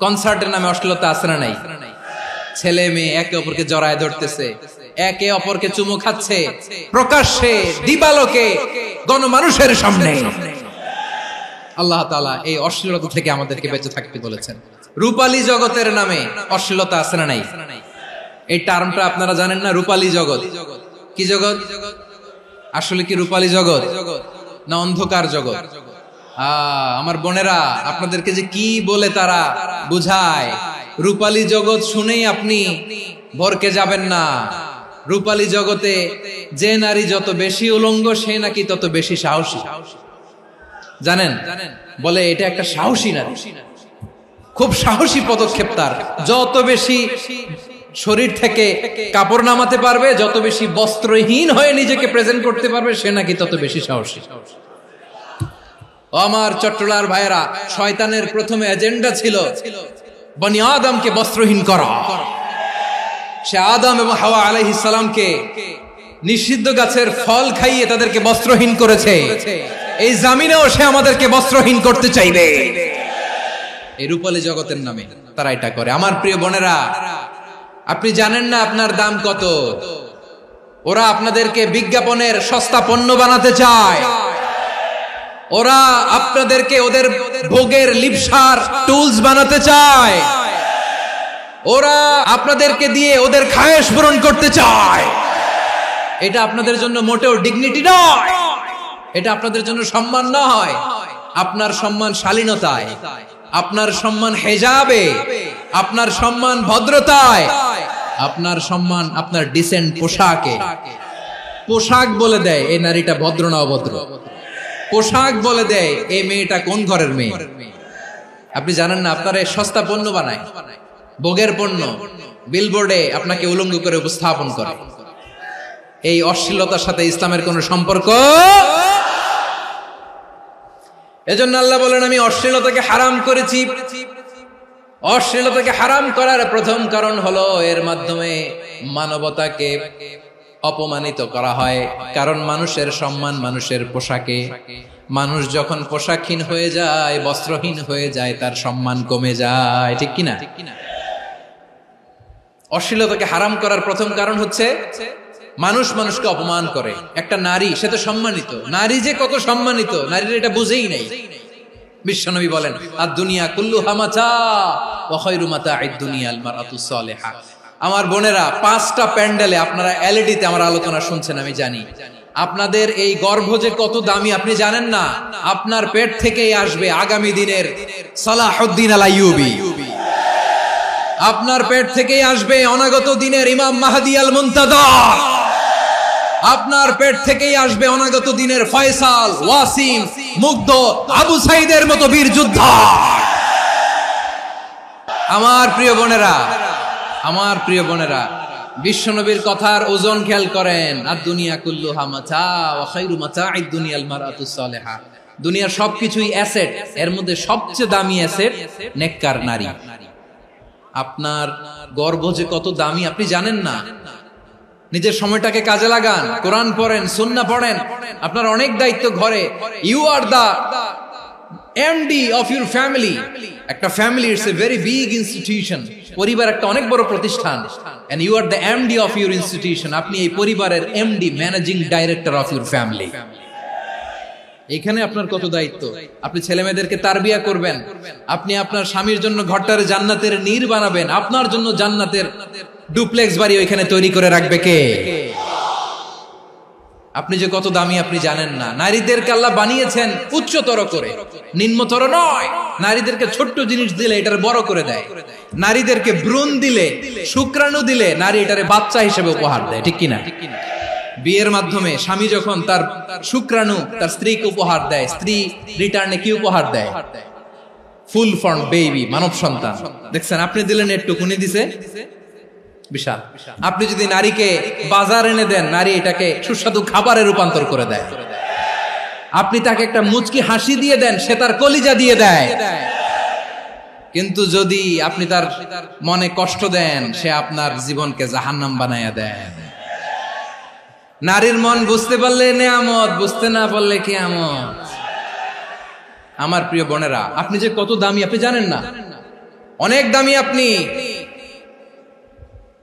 কনসার্টের নামে অশ্লীলতা আছে না নাই? ছেলে মেয়ে একে অপরকে জড়ায় ধরতেছে, একে অপরকে চুমু খাচ্ছে, প্রকাশ্যে, দিবালোকে, গণমানুষের সামনে। আল্লাহ তাআলা এই অশ্লীলতা থেকে আমাদেরকে বেঁচে থাকতে বলেছেন। রূপালী জগতের নামে অশ্লীলতা আছে না নাই? এই টার্মটা আপনারা জানেন না? রূপালী জগৎ কি জগৎ? আসলে কি রূপালী জগৎ না অন্ধকার জগৎ? আমার বোনেরা, আপনাদেরকে যে কি বলে তারা বুঝায়, রূপালী জগৎ শুনেই আপনি ভরকে যাবেন না। রূপালী জগতে যে নারী যত বেশি উলঙ্গ, সে নাকি তত বেশি সাহসী। জানেন? বলে এটা একটা সাহসী নারী, খুব সাহসী পদক্ষেপ তার। যত বেশি শরীর থেকে কাপড় নামাতে পারবে, যত বেশি বস্ত্রহীন হয়ে নিজেকে প্রেজেন্ট করতে পারবে, সে নাকি তত বেশি সাহসী। আমার চট্টলার ভাইয়েরা, শয়তানের প্রথমে এজেন্ডা ছিল বনি আদমকে বস্ত্রহীন করা। সে আদম এবং হাওয়া আলাইহিস সালামকে নিষিদ্ধ গাছের ফল খাইয়ে তাদেরকে বস্ত্রহীন করেছে। এই জামিনেও সে আমাদেরকে বস্ত্রহীন করতে চাইবে। এই রূপালী জগতের নামে তারা এটা করে। আমার প্রিয় বোনেরা, আপনি জানেন না আপনার দাম কত? ওরা আপনাদেরকে বিজ্ঞাপনের সস্তা পণ্য বানাতে চায়। ওরা আপনাদেরকে ওদের ভোগের লিপসার টুলস বানাতে চায়। ওরা আপনাদেরকে দিয়ে ওদের খায়েশ পূরণ করতে চায়। এটা আপনাদের জন্য মোটেও ডিগনিটি নয়, এটা আপনাদের জন্য সম্মান নয়। আপনার সম্মান শালীনতায়, আপনার সম্মান হেজাবে, আপনার সম্মান ভদ্রতায়, আপনার সম্মান আপনার ডিসেন্ট পোশাকে। পোশাক বলে দেয় এই নারীটা ভদ্র না অভদ্র। পোশাক বলে দেয় এই মেয়েটা কোন ঘরের মেয়ে। আপনি জানেন না, আপনারা সস্তা পণ্য বানায়, ভোগের পণ্য, বিলবোর্ডে আপনাকে উলঙ্গ করে উপস্থাপন করে। এই অশ্লীলতার সাথে ইসলামের কোন সম্পর্ক। এজন্য আল্লাহ বলেন, আমি অশ্লীলতাকে হারাম করেছি। অশ্লীলতাকে হারাম করার প্রথম কারণ হলো এর মাধ্যমে মানবতাকে অপমানিত করা হয়। কারণ মানুষের সম্মান মানুষের পোশাকে। মানুষ যখন পোশাকহীন হয়ে যায়, বস্ত্রহীন হয়ে যায়, তার সম্মান কমে যায়, ঠিক কিনা? অশ্লীলতাকে হারাম করার প্রথম কারণ হচ্ছে মানুষ মানুষকে অপমান করে। একটা নারী, সে তো সম্মানিত, নারী যে কত সম্মানিত নারীর এটা বুঝেই নাই। বিশ্বনবী বলেন আদ-দুনিয়া কুল্লুহা মাতা ওয়া খায়রু মাতা'আদ দুনিয়া আল মারআতুস সালিহা। আমার বোনেরা, 5টা প্যান্ডেলে আপনারা এলইডিতে আমার আলোচনা শুনছেন, আমি জানি। আপনাদের এই গর্ভ যে কত দামি আপনি জানেন না। আপনার পেট থেকেই আসবে আগামী দিনের সালাহুদ্দিন আল আইয়ুবী, আপনার পেট থেকেই আসবে অনাগত দিনের ইমাম মাহদী আল মুনতাদর, আপনার পেট থেকেই আসবে অনাগত দিনের ফয়সাল, ওয়াসিম, মুগ্ধ, আবু সাইদের মতো বীর যোদ্ধা। আমার প্রিয় বোনেরা, আমার প্রিয় বোনেরা, বিশ্বনবীর কথার ওজন খেয়াল করেন। আদ-দুনিয়া কুল্লুহা মাতা ওয়া খায়রু মাতা'আদ দুনিয়া আল মারআতুস সালিহা। দুনিয়ার সবকিছুই অ্যাসেট, এর মধ্যে সবচেয়ে দামি অ্যাসেট নেককার নারী। আপনার গর্ভ যে কত দামি আপনি জানেন না। নিজের সময়টাকে কাজে লাগান, কোরআন পড়েন, সুন্নাহ পড়েন। আপনার অনেক দায়িত্ব ঘরে। You are the MD of your family. একটা family it's a very big institution. পরিবার একটা অনেক বড় প্রতিষ্ঠান, and you are the MD of your institution. আপনি এই পরিবারের MD, managing director of your family. এখানে আপনার কত দায়িত্ব। আপনি ছেলে মেয়েদেরকে তারবিয়া করবেন, আপনি আপনার স্বামীর জন্য ঘরটারে জান্নাতের নীর বানাবেন, আপনার জন্য জান্নাতের ডুপ্লেক্স বাড়ি ওইখানে তৈরি করে রাখবে কে? আপনি যে কত দামি আপনি জানেন না। নারীদেরকে আল্লাহ বানিয়েছেন উচ্চতর করে, নিম্নতর নয়। নারীদেরকে ছোট্ট জিনিস দিলে এটারে বড় করে দেয়। নারীদেরকে ভ্রূণ দিলে, শুক্রাণু দিলে নারী এটারে বাচ্চা হিসেবে উপহার দেয়, ঠিক কিনা? বিয়ের মাধ্যমে স্বামী যখন তার শুক্রাণু তার স্ত্রীকে উপহার দেয়, স্ত্রী রিটার্নে কি উপহার দেয়? ফুল ফর্ম বেবি, মানব সন্তান। দেখছেন, আপনি দিলেন একটুকুনি, দিছে বিশাল। আপনি যদি নারীকে বাজার এনে দেন, নারী এটাকে সুস্বাদু খাবারে রূপান্তর করে দেয়। আপনি তাকে একটা মুচকি হাসি দিয়ে দেন, সে তার কলিজা দিয়ে দেয়। কিন্তু যদি আপনি তার মনে কষ্ট দেন, সে আপনার জীবনকে জাহান্নাম বানায়া দেয়। নারীর মন বুঝতে পারলে নেয়ামত, বুঝতে না পারলে কিয়ামত। আমার প্রিয় বোনেরা, আপনি যে কত দামি আপনি জানেন না। অনেক দামি আপনি।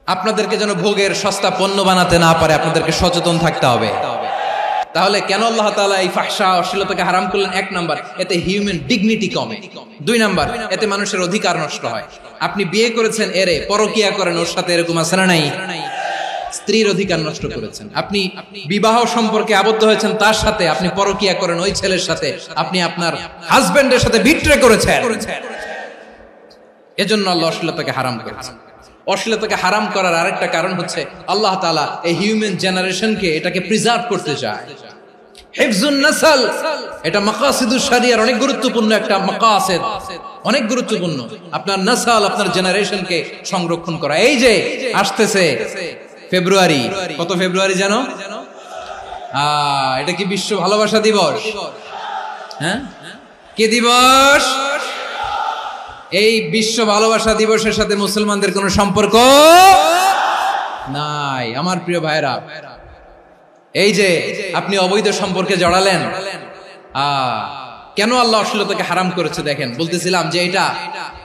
আপনাদেরকে যেন ভোগের সস্তা পণ্য বানাতে না পারে, আপনাদেরকে সচেতন থাকতে হবে। তাহলে কেন আল্লাহ তাআলা এই ফাহশা, অশ্লীলতাকে হারাম করলেন? 1 নাম্বার, এতে হিউম্যান ডিগনিটি কমে। 2 নাম্বার, এতে মানুষের অধিকার নষ্ট হয়। আপনি বিয়ে করেছেন, এরে পরকিয়া করেন, ওর সাথে এরকম আছে না নাই? স্ত্রীর অধিকার নষ্ট করেছেন। আপনি বিবাহ সম্পর্কে আবদ্ধ হয়েছেন তার সাথে, আপনি পরকিয়া করেন ওই ছেলের সাথে, আপনি আপনার হাজবেন্ডের সাথে বিট্রে করেছেন। এজন্য আল্লাহ অশ্লীলতাকে হারাম করেছেন। অশ্লীলতাকে হারাম করার আরেকটা কারণ হচ্ছে আল্লাহ তাআলা এই হিউম্যান জেনারেশনকে, এটাকে প্রিজার্ভ করতে চায়। হিফজুন নাসল, এটা মাকাসিদুশ শরিয়ার অনেক গুরুত্বপূর্ণ একটা মাকাসিদ, অনেক গুরুত্বপূর্ণ। আপনার নাসল, আপনার জেনারেশনকে সংরক্ষণ করা। এই যে আসতেছে ফেব্রুয়ারি, কত ফেব্রুয়ারি জানো? এটা কি বিশ্ব ভালোবাসা দিবস? হ্যাঁ, কি দিবস? এই বিশ্ব ভালোবাসা দিবসের সাথে মুসলমানদের কোনো সম্পর্ক নাই। আমার প্রিয় ভাইরা, এই যে আপনি অবৈধ সম্পর্কে জড়ালেন, কেন আল্লাহ অশ্লীলতাকে হারাম করেছে দেখেন। বলতেছিলাম যে এটা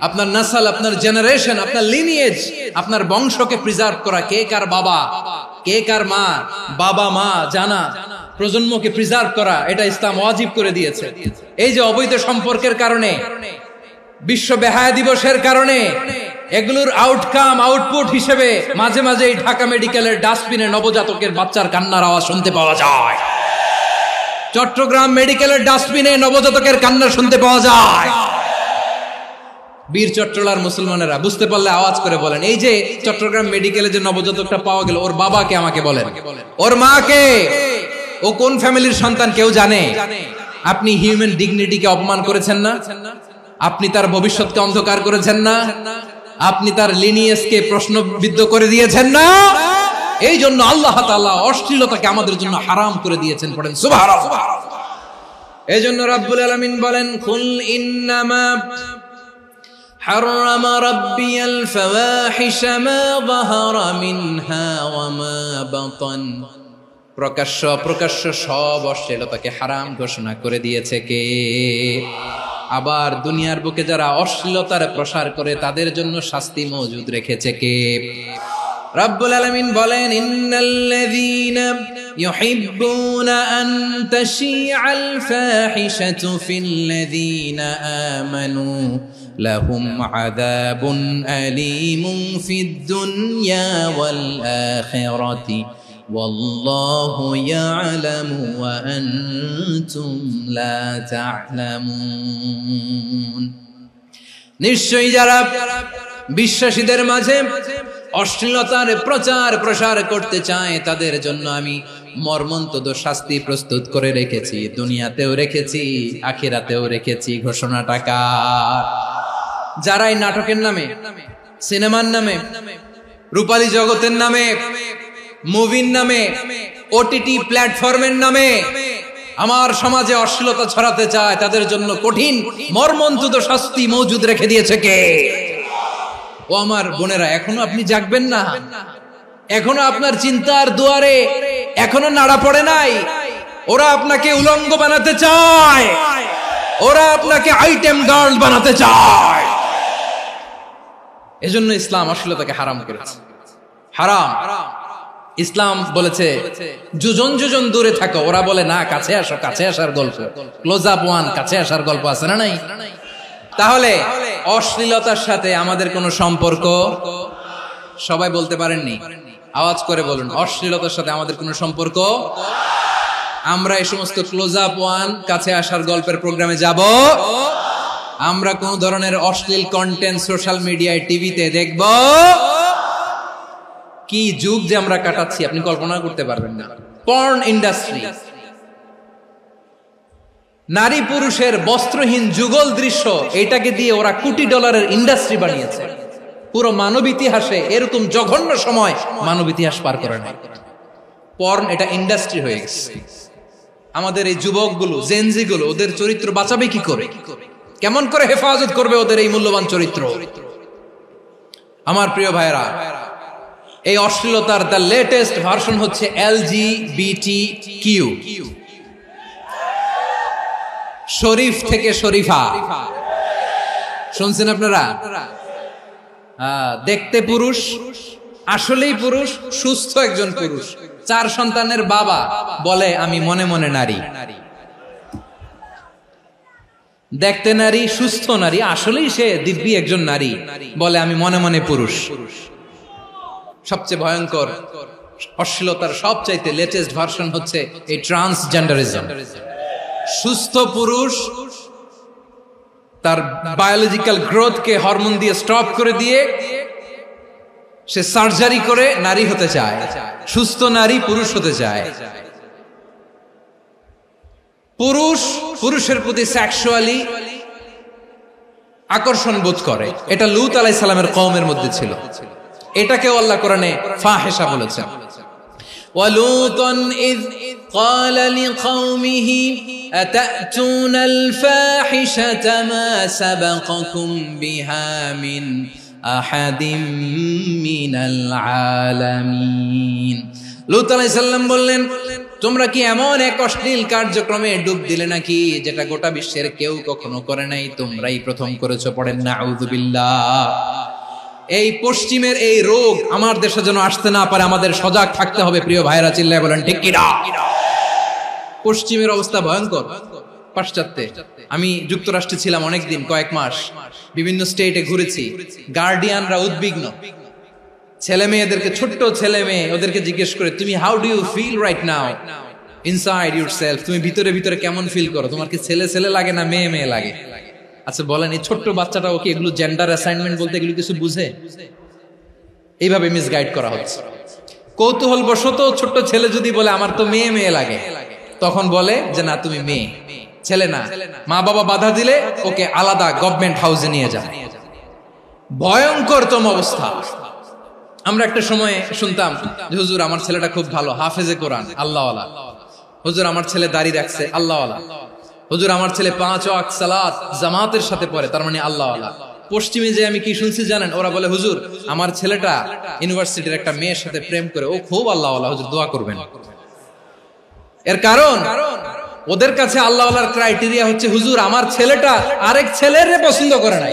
আপনার নাসল, আপনার জেনারেশন, আপনার লিনিয়েজ, আপনার বংশকে প্রিজার্ভ করা। কে কার বাবা, কে কার মা, বাবা মা জানা, প্রজন্মকে প্রিজার্ভ করা, এটা ইসলাম ওয়াজিব করে দিয়েছে। এই যে অবৈধ সম্পর্কের কারণে, বিশ্ব বেহায়া দিবসের কারণে, এগুলোর আউটকাম, আউটপুট হিসেবে মাঝে মাঝে এই ঢাকা মেডিকেলের ডাস্টবিনে নবজাতকের বাচ্চার কান্নার আওয়াজ শুনতে পাওয়া যায়। চট্টগ্রাম মেডিকেলের ডাস্টবিনে নবজাতকের কান্না শুনতে পাওয়া যায়। বীর চট্টলার মুসলমানেরা বুঝতে পারলে আওয়াজ করে বলেন, এই যে চট্টগ্রাম মেডিকেলে যে নবজাতকটা পাওয়া গেল, ওর বাবাকে আমাকে বলেন, ওর মাকে, ও কোন ফ্যামিলির সন্তান কেউ জানে? আপনি হিউম্যান ডিগনিটিকে অপমান করেছেন না? আপনি তার ভবিষ্যৎকে অন্ধকার করেছেন না? আপনি তার লিনিয়েজকে প্রশ্নবিদ্ধ করে দিয়েছেন না? এই জন্য আল্লাহ তাআলা অশ্লীলতাকে আমাদের জন্য হারাম করে দিয়েছেন। পড়েন সুবহানাল্লাহ। এই জন্য রাব্বুল আলামিন বলেন, কুল ইন্নামা হারামা রাব্বিয়াল ফাওয়াহিশা মা যাহারা মিনহা ওয়া মা বাতান। প্রকাশ্য অপ্রকাশ্য সব অশ্লীলতাকে হারাম ঘোষণা করে দিয়েছে কে? আবার দুনিয়ার বুকে যারা অশ্লীলতার প্রসার করে তাদের জন্য শাস্তি মজুদ রেখেছে কে? রব্বুল আলামিন বলেন, ইন্নাল্লাযীনা ইউহিব্বুনা আন তাশিআল ফাহিশাতু ফিল্লাযীনা আমানু লাহুম আযাবুন আলীমুন ফিদ দুনিয়া ওয়াল আখিরাতি ওয়াল্লাহু ইয়ালামু ওয়া আনতুম লা তা'লামুন। নিশ্চয়ই যারা বিশ্বাসীদের মাঝে অশ্লীলতার প্রচার প্রসার করতে চায় তাদের জন্য আমি মর্মন্তুদ শাস্তি প্রস্তুত করে রেখেছি, দুনিয়াতেও রেখেছি, আখিরাতেও রেখেছি। ঘোষণাটা কার? যারাই নাটকের নামে, সিনেমার নামে, রূপালী জগতের নামে, মুভির নামে, ওটিটি প্ল্যাটফর্মের নামে আমার সমাজে অশ্লীলতা ছড়াতে চায় তাদের জন্য কঠিন মর্মন্তুদ শাস্তি মজুদ রেখে দিয়েছে কে? ও আমার বোনেরা, এখনো আপনি জাগবেন না? এখনো আপনার চিন্তার দুয়ারে এখনো নাড়া পড়ে নাই? ওরা আপনাকে উলঙ্গ বানাতে চায়, ওরা আপনাকে আইটেম গার্ল বানাতে চায়। এজন্য ইসলাম অশ্লীলতাকে হারাম করেছে। হারাম। ইসলাম বলেছে যোজন যোজন দূরে থাকো, ওরা বলে না কাছে আসো, কাছে আসার গল্প, ক্লোজ আপ ওয়ান, কাছে আসার গল্প আছে না নাই? তাহলে অশ্লীলতার সাথে আমাদের কোনো সম্পর্ক? সবাই বলতে পারেননি, আওয়াজ করে বলুন, অশ্লীলতার সাথে আমাদের কোনো সম্পর্ক? আমরা এই সমস্ত ক্লোজ আপ ওয়ান, কাছে আসার গল্পের প্রোগ্রামে যাব? আমরা কোন ধরনের অশ্লীল কন্টেন্ট সোশ্যাল মিডিয়ায়, টিভিতে দেখব? কি যুগ যে আমরা কাটাচ্ছি আপনি কল্পনা করতে পারবেন না। পর্ন ইন্ডাস্ট্রি, নারী পুরুষের বস্ত্রহীন যুগল দৃশ্য, এটাকে দিয়ে ওরা কোটি ডলারের ইন্ডাস্ট্রি বানিয়েছে। পুরো মানব ইতিহাসে এরকম জঘন্য সময় মানব ইতিহাস পার করে নাই। পর্ন এটা ইন্ডাস্ট্রি হয়ে গেছে। আমাদের এই যুবকগুলো, জেনজিগুলো, ওদের চরিত্র বাঁচাবে কি করে? কেমন করে হেফাজত করবে ওদের এই মূল্যবান চরিত্র? আমার প্রিয় ভাইরা, এই অশ্লীলতার দ্য লেটেস্ট ভার্সন হচ্ছে LGBTQ, শরীফ থেকে শরীফা। শুনছেন আপনারা? দেখতে পুরুষ, আসলেই পুরুষ, সুস্থ একজন পুরুষ, 4 সন্তানের বাবা, বলে আমি মনে মনে নারী। দেখতে নারী, সুস্থ নারী, আসলেই সে দিব্যি একজন নারী, বলে আমি মনে মনে পুরুষ। সবচেয়ে ভয়ঙ্কর অশ্লীলতার সবচাইতে লেটেস্ট ভার্সন হচ্ছে এই ট্রান্সজেন্ডারিজম। সুস্থ পুরুষ তার বায়োলজিক্যাল গ্রোথকে হরমোন দিয়ে স্টপ করে দিয়ে সে সার্জারি করে নারী হতে চায়। সুস্থ নারী পুরুষ হতে চায়। পুরুষ পুরুষের প্রতি সেক্সুয়ালি আকর্ষণ বোধ করে। এটা লূত আলাইহিস সালামের কওমের মধ্যে ছিল। এটাকেও আল্লাহ কোরআনে ফাহিশা বলেছেন। ওয়ালুতান ইয قال لقومه أتأتون الفاحشة ما سبقكم بها من أحد من العالمين। লূত আলাইহিস সালাম বললেন, তোমরা কি এমন এক অশ্লীল কার্যক্রমে ডুব দিলে নাকি যেটা গোটা বিশ্বের কেউ কখনো করে নাই, তোমরাই প্রথম করেছো? পড়েন নাউযুবিল্লাহ। এই পশ্চিমের এই রোগ আমার দেশে যেন আসতে না পারে, আমাদের সজাগ থাকতে হবে। প্রিয় ভাইরা চিল্লায় বলেন ঠিক কিনা? পশ্চিমের অবস্থা ভয়ঙ্কর। পাশ্চাত্যে, আমি যুক্তরাষ্ট্রে ছিলাম অনেকদিন, কয়েক মাস, বিভিন্ন স্টেটে ঘুরেছি। গার্ডিয়ানরা উদ্বিগ্ন, ছেলে মেয়েদেরকে, ছোট্ট ছেলে মেয়ে, ওদেরকে জিজ্ঞেস করে, তুমি how do you feel right now inside yourself? তুমি ভিতরে ভিতরে কেমন ফিল করো? তোমার কি ছেলে ছেলে লাগে না মেয়ে মেয়ে লাগে? আচ্ছা বলেন, এই ছোট্ট বাচ্চাটা ওকে এগুলো জেন্ডার অ্যাসাইনমেন্ট বলতে এগুলো কিছু বুঝে? এইভাবে মিসগাইড করা হচ্ছে। কৌতূহল বশত ছোট্ট ছেলে যদি বলে আমার তো মেয়ে মেয়ে লাগে, তখন বলে যে না তুমি মেয়ে, ছেলে না। মা বাবা বাধা দিলে ওকে আলাদা গভর্নমেন্ট হাউসে নিয়ে যায়। ভয়ঙ্করতম অবস্থা। আমরা একটা সময় শুনতাম যে হুজুর আমার ছেলেটা খুব ভালো, হাফেজে কোরআন, আল্লাহওয়ালা। হুজুর আমার ছেলে দাড়ি রাখছে, আল্লাহওয়ালা। হুজুর আমার ছেলে 5 ওয়াক্ত সালাত জামাতের সাথে পড়ে, তার মানে আল্লাহওয়ালা। পশ্চিমে যে আমি কি শুনছি জানেন? ওরা বলে হুজুর আমার ছেলেটা ইউনিভার্সিটির একটা মেয়ের সাথে প্রেম করে, ও খুব আল্লাহওয়ালা, হুজুর দোয়া করবেন। এর কারণ ওদের কাছে আল্লাহওয়ালার ক্রাইটেরিয়া হচ্ছে হুজুর আমার ছেলেটা আরেক ছেলের পছন্দ করে নাই,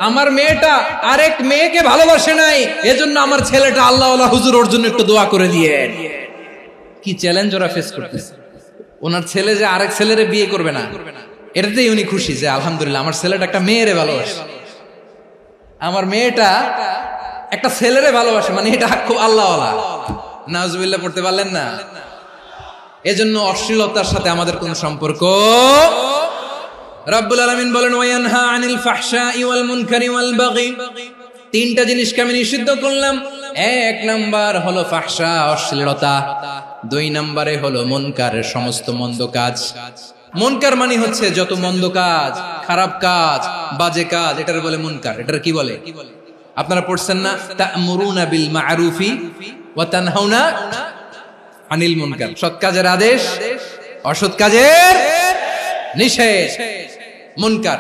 আমার মেয়েটা আরেক মেয়েকে ভালোবাসে নাই, এজন্য আমার ছেলেটা আল্লাহওয়ালা হুজুর ওর জন্য একটু দোয়া করে দিয়ে। কি চ্যালেঞ্জ ওরা ফেস করতেছে। ওনার ছেলে যে আরেক ছেলেরে বিয়ে করবে না, এটাতেই উনি খুশি যে আলহামদুলিল্লাহ আমার ছেলেটা একটা মেয়েরে ভালোবাসে, আমার মেয়েটা একটা ছেলেরে ভালোবাসে, মানে এটা খুব আল্লাহওয়ালা। নাউজুবিল্লাহ পড়তে পারলেন না? এজন্য অশ্লীলতার সাথে আমাদের কোন সম্পর্ক। রাব্বুল আলামিন বলেন ওয়ায়ানহা আনিল ফাহশাই ওয়াল মুনকারি ওয়াল বাগি, তিনটা জিনিসকে আমি নিষিদ্ধ করলাম। এক নাম্বার হলো ফাহশা, অশ্লীলতা। দুই নম্বরে হলো মুনকারের সমস্ত মন্দ কাজ। মুনকার মানে হচ্ছে যত মন্দ কাজ, খারাপ কাজ, বাজে কাজ, এটার বলে মুনকার। এটার কি বলে? আপনারা পড়ছেন না তা'মুরুনা বিল মা'রুফি ওয়া তানহাউনা আনিল মুনকার, সৎ কাজের আদেশ, অসৎ কাজের নিষেধ। মুনকার,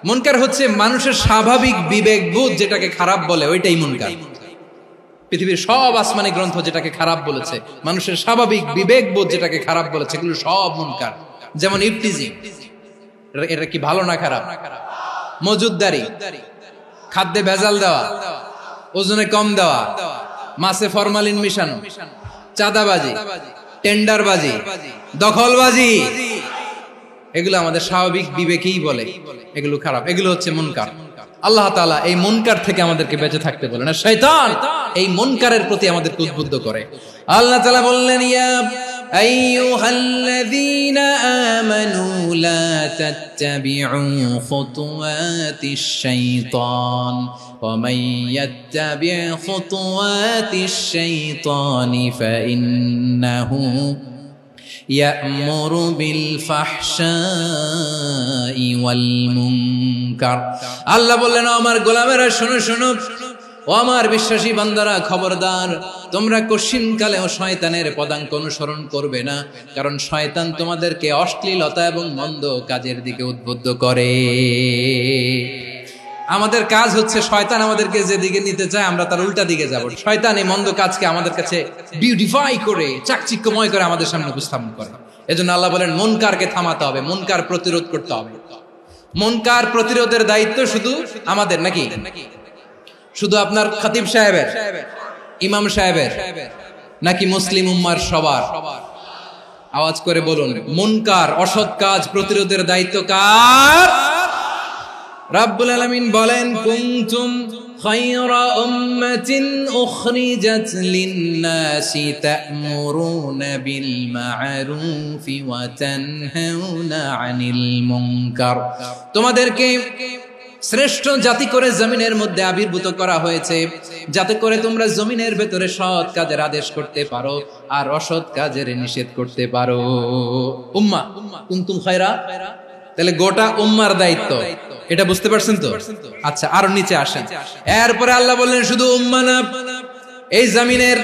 মুনকার হচ্ছে মানুষের স্বাভাবিক বিবেকবোধ যেটাকে খারাপ বলে, ওইটাই মুনকার। পৃথিবীর সব আসমানি গ্রন্থ যেটাকে খারাপ বলেছে, মানুষের স্বাভাবিক বিবেকবোধ যেটাকে খারাপ বলেছে, এগুলো সব মুনকার। যেমন ইফতিজিং, এটা কি ভালো না খারাপ? মজুদদারি, খাদ্যে ভেজাল দেওয়া, ওজনে কম দেওয়া, মাছে ফরমালিন মিশানো, চাঁদাবাজি, টেন্ডারবাজি, দখলবাজি, এগুলো আমাদের স্বাভাবিক বিবেকেই বলে এগুলো খারাপ, এগুলো হচ্ছে মুনকার। আল্লাহ তাআলা এই মুনকার থেকে আমাদেরকে বেঁচে থাকতে বলেন, আর শয়তান এই মুনকারের প্রতি আমাদেরকে উদ্বুদ্ধ করে। আল্লাহ তাআলা বললেন ইয়া আইয়ুহাল্লাযীনা আমানু লা তাত্তাবিউ খুতুওয়াতিশ শাইতান ওয়া মান ইয়াত্তাবি' খুতুওয়াতিশ শাইতানি ফাইন্নাহু ইয়া'মুরু বিল ফাহশাই ওয়াল মুনকার। আল্লাহ বললেন আমার গোলামেরা শোনো শোনো, ও আমার বিশ্বাসী বান্দারা খবরদার, তোমরা কশিনকালেও শয়তানের পদাঙ্ক অনুসরণ করবে না, কারণ শয়তান তোমাদেরকে অশ্লীলতা এবং মন্দ কাজের দিকে উদ্বুদ্ধ করে। আমাদের কাজ হচ্ছে শয়তান আমাদেরকে যেদিকে নিতে চায় আমরা তার উল্টা দিকে যাব। শয়তান এই মন্দ কাজকে আমাদের কাছে বিউটিফাই করে, চাকচিক্যময় করে আমাদের সামনে উপস্থাপন করে। এজন্য আল্লাহ বলেন মুনকারকে থামাতে হবে, মুনকার প্রতিরোধ করতে হবে। মুনকার প্রতিরোধের দায়িত্ব শুধু আমাদের নাকি? শুধু আপনার খতিব সাহেবের, ইমাম সাহেবের, নাকি মুসলিম উম্মার সবার? আওয়াজ করে বলুন, মুনকার অসৎ কাজ প্রতিরোধের দায়িত্ব কার? রাব্বুল আলামিন বলেন কুনতুম খায়রা উম্মাতিন উখরিজাত লিন-নাসি তা'মুরুনা বিল মা'রুফি ওয়া তানহাউনা আনিল মুনকার। তোমাদেরকে শ্রেষ্ঠ জাতি করে জমিনের মধ্যে আবির্ভূত করা হয়েছে, যাতে করে তোমরা জমিনের ভেতরে সৎ কাজের আদেশ করতে পারো আর অসৎ কাজের নিষেধ করতে পারো। উম্মাহ, কুনতুম খায়রা, তাহলে গোটা উম্মার দায়িত্ব, এটা বুঝতে পারছেন তো? আচ্ছা, আরো নিচে আসেন। এরপরে আল্লাহ বললেন শুধু উম্মাহ না, এই জমিনের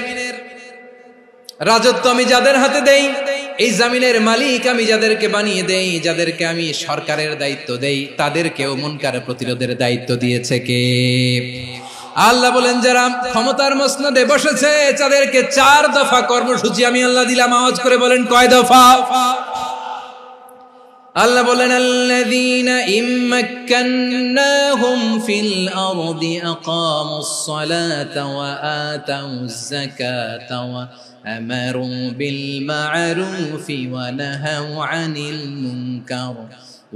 রাজত্ব আমি যাদের হাতে দেই, এই জমিনের মালিক আমি যাদেরকে বানিয়ে দেই, যাদেরকে আমি সরকারের দায়িত্ব দেই, তাদেরকেও মুনকার প্রতিরোধের দায়িত্ব দিয়েছে কে? আল্লাহ বলেন যারা ক্ষমতার মসনদে বসেছে তাদেরকে 4 দফা কর্মসূচি আমি আল্লাহ দিলাম। আওয়াজ করে বলেন কয় দফা? আল্লাহ বলেন আল্লাযীনা ইম্মাক্কান্নাহুম ফিল আরদি আকামুস সালাতা ওয়া আতাউজ যাকাতা ওয়া আমারু বিল মা'রুফি ওয়া নাহাউ আনিল মুনকার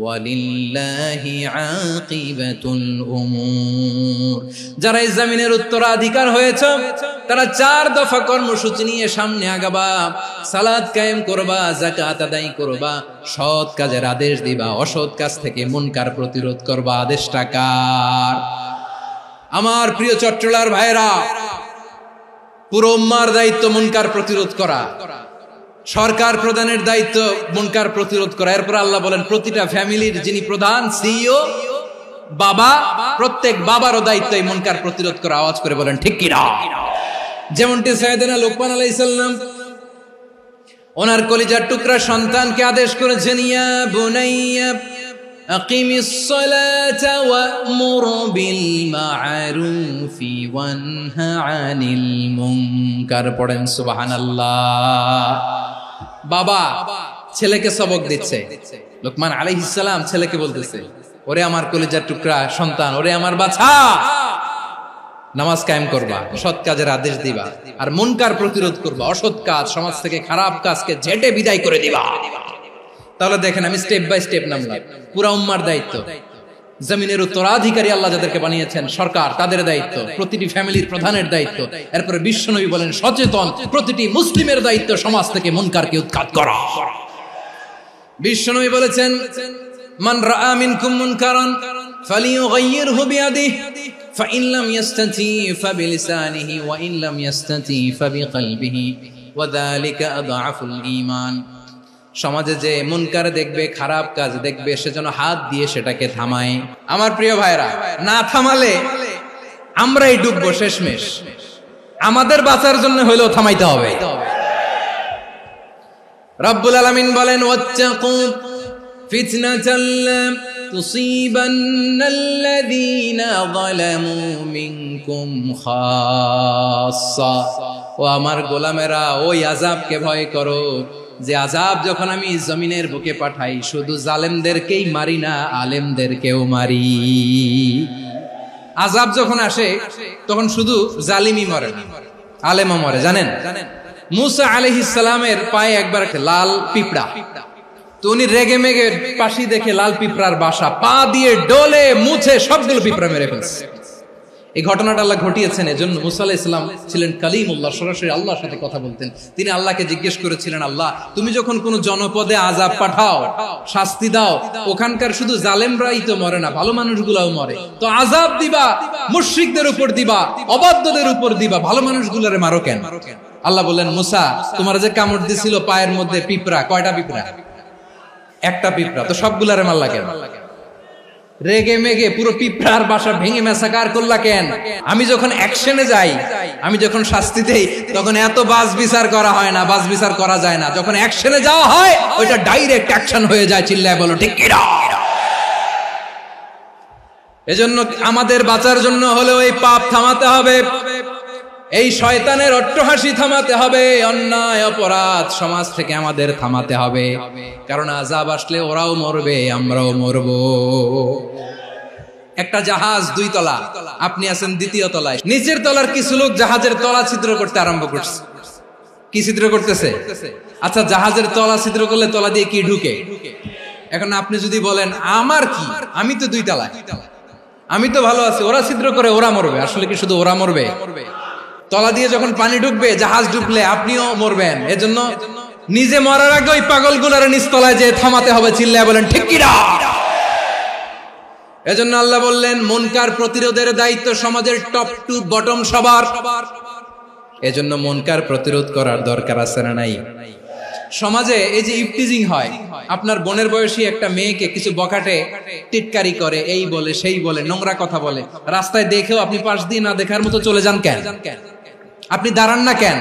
ওয়ালিল্লাহি আকিবাতুল উমুর। যারা এই জমিনের উত্তরাধিকার হয়েছে তারা 4 দফা কর্মসূচি নিয়ে সামনে আগাবা। সালাত কায়েম করবা, যাকাত আদায় করবা, সৎ কাজের আদেশ দিবা, অসৎ কাজ থেকে মুনকার প্রতিরোধ করবা। আদেশটা কার? আমার প্রিয় চট্টলার ভাইরা, পুরো উম্মার দায়িত্ব মুনকার প্রতিরোধ করা, সরকার প্রধানের দায়িত্ব মুনকার প্রতিরোধ করা। এরপর আল্লাহ বলেন প্রতিটা ফ্যামিলির যিনি প্রধান সিইও বাবা, প্রত্যেক বাবারও দায়িত্ব এই মুনকার প্রতিরোধ করা। আওয়াজ করে বলেন ঠিক কি না? যেমনটি সাইয়েদনা লোকমান আলাইহিস সালাম ওনার কলিজার টুকরা সন্তানকে আদেশ করেছেন, ইয়া বুনাইয়া আকিমিস সালাতা ওয়া'মুর বিল মা'রুফি ওয়ানহা আনিল মুনকার। পড়েন সুবহানাল্লাহ। বাবা ছেলেকে সবক দিচ্ছে। লোকমান আলাইহিস সালাম ছেলেকে বলতেছে, ওরে আমার কলিজার টুকরা সন্তান, ওরে আমার বাছা, নামাজ কায়েম করবা, সৎ কাজের আদেশ দিবা, আর মুনকার প্রতিরোধ করবা, অসৎ কাজ, সমাজ থেকে খারাপ কাজকে ঝেঁটে বিদায় করে দিবা। তাহলে দেখেন, আমি স্টেপ বাই স্টেপ নামলাম। পুরা উম্মার দায়িত্ব, জমিনের উত্তরাধিকারী আল্লাহ যাদেরকে বানিয়েছেন সরকার, তাদের দায়িত্ব, প্রতিটি ফ্যামিলির প্রধানের দায়িত্ব, এরপরে বিশ্বনবী বলেন সচেতন প্রতিটি মুসলিমের দায়িত্ব সমাজ থেকে মুনকারকে উৎখাত করা। বিশ্বনবী বলেছেন, মান রাআ মিনকুম মুনকারান ফালিয়ুগাইয়িরহু বিয়াদিহি ফাইন লাম ইয়াস্তাতি ফাবিলিসানিহি ওয়া ইন লাম ইয়াস্তাতি ফাবিকলবিহি ওয়া যালিকা আযআফুল ঈমান। সমাজে যে মুনকার দেখবে, খারাপ কাজ দেখবে, সেজন্য হাত দিয়ে সেটাকে থামায়। আমার প্রিয় ভাইরা, না থামালে আমরাই ডুববো শেষমেশ। আমাদের বাঁচার জন্য হইলেও থামাইতে হবে। রব্বুল আলামিন বলেন, ওয়াত্তাকু ফিতনাতাল লা তুসিবান্নাল্লাযীনা যালামু মিনকুম খাসসা। ও আমার গোলামেরা, ওই আযাবকে ভয় করো যে আযাব যখন আমি জমিনের বুকে পাঠাই, শুধু জালেমদেরকেই মারি না, আলেমদেরকেও মারি। আযাব যখন আসে তখন শুধু জালিমই মরে না, আলেমও মরে। জানেন, মুসা আলাইহিস সালামের পায়ে একবার লাল পিঁপড়া, তো উনি রেগে মেগে পাশি দেখে লাল পিঁপড়ার বাসা, পা দিয়ে ডলে মুছে সবগুলো পিঁপড়া মেরে ফেলছে। এই ঘটনাটা আল্লাহ ঘটিয়েছেন এজন্য। মুসা আলাইহিস সালাম ছিলেন কালিমুল্লাহ, সরাসরি আল্লাহর সাথে কথা বলতেন। তিনি আল্লাহকে জিজ্ঞেস করেছিলেন, আল্লাহ তুমি যখন কোন জনপদে আযাব পাঠাও, শাস্তি দাও, ওখানকার শুধু জালেমরাই তো মরে না, ভালো মানুষগুলাও মরে, তো আযাব দিবা মুশরিকদের উপর দিবা, অবাধ্যদের উপর দিবা, ভালো মানুষগুলোরে মারো কেন? আল্লাহ বললেন, মুসা তোমার যে কামড় দিছিল পায়ের মধ্যে পিঁপড়া, কয়টা পিঁপড়া? একটা পিঁপড়া, তো সবগুলারে মারলা কেন? রেগে মেগে পুরো পিঁপড়ার বাসা ভেঙে মেসাকার করলা কেন? আমি যখন অ্যাকশনে যাই, আমি যখন শাস্তি দেই, তখন এত বাস বিচার করা হয় না, বাস বিচার করা যায় না। যখন অ্যাকশনে যাওয়া হয়, ওইটা ডাইরেক্ট অ্যাকশন হয়ে যায়। চিল্লায় বলো ঠিক কি না? এজন্য আমাদের বাঁচার জন্য হলেও এই পাপ থামাতে হবে, এই শয়তানের অট্টহাসি থামাতে হবে, অন্যায় অপরাধ সমাজ থেকে আমাদের থামাতে হবে। কারণ আযাব আসলে ওরাও মরবে, আমরাও মরব। একটা জাহাজ 2 তলা, আপনি আছেন 2য় তলায়, নিচের তলার কিছু লোক জাহাজের তলা ছিদ্র করতে আরম্ভ করছে। কি ছিদ্র করতেছে? আচ্ছা, জাহাজের তলা ছিদ্র করলে তলা দিয়ে কি ঢুকে? এখন আপনি যদি বলেন আমার কি, আমি তো 2 তলায়, আমি তো ভালো আছি, ওরা ছিদ্র করে ওরা মরবে। আসলে কি শুধু ওরা মরবে? তলা দিয়ে যখন পানি ঢুকবে, জাহাজ ঢুকলে আপনিও মরবেন। এজন্য নিজে মরার আগে ওই পাগলগুলোর নিচতলায় যে থামাতে হবে। চিল্লায় বলেন ঠিক কি না? এজন্য আল্লাহ বললেন, মুনকার প্রতিরোধের দায়িত্ব সমাজের টপ টু বটম সবার। এজন্য মুনকার প্রতিরোধ করার দরকার আছে না নাই? সমাজে এই যে ইফটিজিং হয়, আপনার বোনের বয়সী একটা মেয়েকে কিছু বকাটে টিটকারি করে, এই বলে সেই বলে, নোংরা কথা বলে, রাস্তায় দেখেও আপনি পাশ দিয়ে না দেখার মতো চলে যান কেন? আপনি দাঁড়ান না কেন?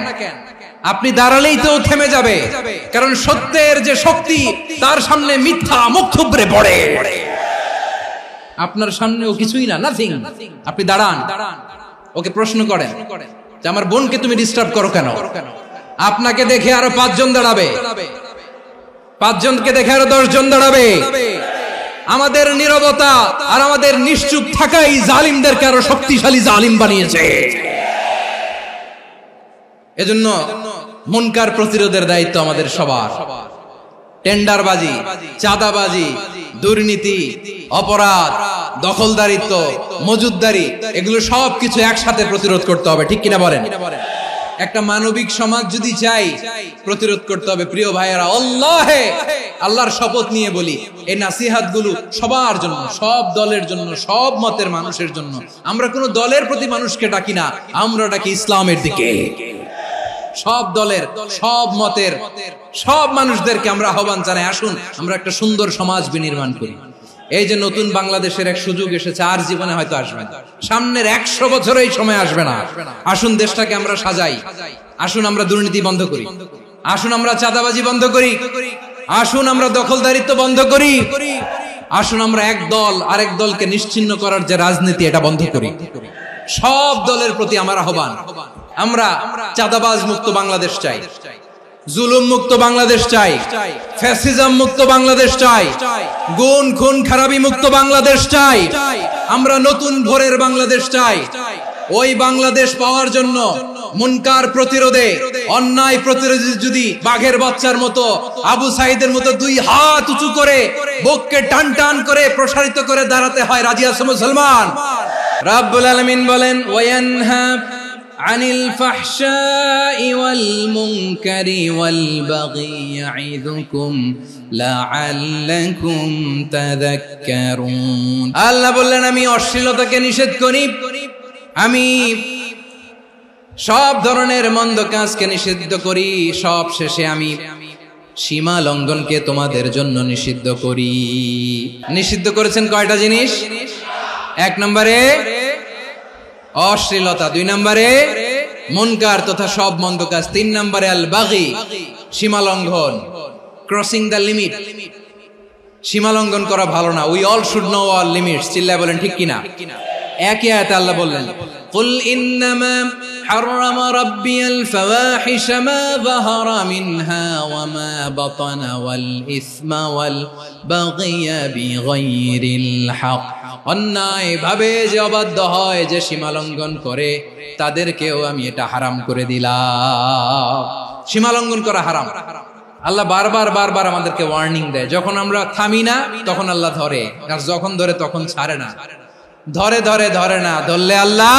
আপনি দাঁড়ালেই তো থেমে যাবে, কারণ সত্যের যে শক্তি, তার সামনে মিথ্যা মুখ থুবড়ে পড়ে। আপনার সামনেও কিছুই না, নাথিং। আপনি দাঁড়ান, ওকে প্রশ্ন করেন যে আমার বোনকে তুমি ডিস্টার্ব করো কেন? আপনাকে দেখে আরো 5 জন দাঁড়াবে, 5 জনকে দেখে আরো 10 জন দাঁড়াবে। আমাদের নীরবতা আর আমাদের নিশ্চুপ থাকাই জালিমদেরকে আরো শক্তিশালী জালিম বানিয়েছে। এজন্য মুনকার প্রতিরোধের দায়িত্ব আমাদের সবার। টেন্ডারবাজি, চাঁদাবাজি, দুর্নীতি, অপরাধ, দখলদারিত্ব, মজুদদারি, এগুলো সব কিছু একসাথে প্রতিরোধ করতে হবে। ঠিক কিনা বলেন? একটা মানবিক সমাজ যদি চাই, প্রতিরোধ করতে হবে। প্রিয় ভাইয়েরা, আল্লাহর শপথ নিয়ে বলি, এই নাসিহাত গুলো সবার জন্য, সব দলের জন্য, সব মতের মানুষের জন্য। আমরা কোন দলের প্রতি মানুষকে ডাকি না, আমরা ডাকি ইসলামের দিকে। সব দলের, সব মতের, সব মানুষদেরকে আমরা আহ্বান জানাই, আসুন আমরা একটা সুন্দর সমাজ বিনির্মাণ করি। এই যে নতুন বাংলাদেশের এক সুযোগ এসেছে, আর জীবনে হয়তো আসবে না, সামনের 100 বছর এই সময় আসবে না। আসুন দেশটাকে আমরা সাজাই, আসুন আমরা দুর্নীতি বন্ধ করি, আসুন আমরা চাঁদাবাজি বন্ধ করি, আসুন আমরা দখলদারিত্ব বন্ধ করি, আসুন আমরা এক দল আরেক দলকে নিশ্চিহ্ন করার যে রাজনীতি, এটা বন্ধ করি। সব দলের প্রতি আমার আহ্বান, আমরা চাঁদাবাজ মুক্ত বাংলাদেশ চাই, জুলুম মুক্ত বাংলাদেশ চাই, ফ্যাসিজম মুক্ত বাংলাদেশ চাই, গুণ খুন খারাপি মুক্ত বাংলাদেশ চাই, আমরা নতুন ভোরের বাংলাদেশ চাই। ওই বাংলাদেশ পাওয়ার জন্য মুনকার প্রতিরোধে, অন্যায় প্রতিরোধে যদি বাঘের বাচ্চার মতো, আবু সাইদের মতো দুই হাত উঁচু করে বুককে টান টান করে প্রসারিত করে দাঁড়াতে হয়, রাজি আছো মুসলমান? রাব্বুল আলামিন বলেন, ওয়ায়ানহা আনিল ফাহশাই ওয়াল মুনকারি ওয়াল বাগি ইয়াইযুকুম লাআল্লাকুম তাযাক্কারুন। আল্লাহ বললেন, আমি অশ্লীলতাকে নিষেধ করি, আমি সব ধরনের মন্দ কাজকে নিষিদ্ধ করি, সব শেষে আমি সীমা লঙ্ঘনকে তোমাদের জন্য নিষিদ্ধ করি। নিষিদ্ধ করেছেন কয়টা জিনিস? 1 নম্বরে অশ্লীলতা, 2 নম্বরে মুনকার তথা সব মন্দ কাজ, 3 নম্বরে আল বাগি সীমা লঙ্ঘন, ক্রসিং দ্য লিমিট। সীমা লঙ্ঘন করা ভালো না। We all should know our limits. চিল্লায় বলেন ঠিক কিনা? একই আয়াতে আল্লাহ বললেন, কুল ইন্নামা হারামা রাব্বিয়াল ফাওয়াহিশা মা যাহারা মিনহা ওয়া মা বাতানা ওয়াল ইসমা ওয়াল বাগিয়া বিগাইরিল হক। অন্যায় ভাবে যে অবাধ্য হয়, যে সীমা লঙ্ঘন করে, তাদেরকেও আমি এটা হারাম করে দিলাম। সীমা লঙ্ঘন করা হারাম। আল্লাহ বারবার আমাদেরকে ওয়ার্নিং দেয়। যখন আমরা থামি না তখন আল্লাহ ধরে, আর যখন ধরে তখন ছাড়ে না। ধরে না, ধরলে আল্লাহ।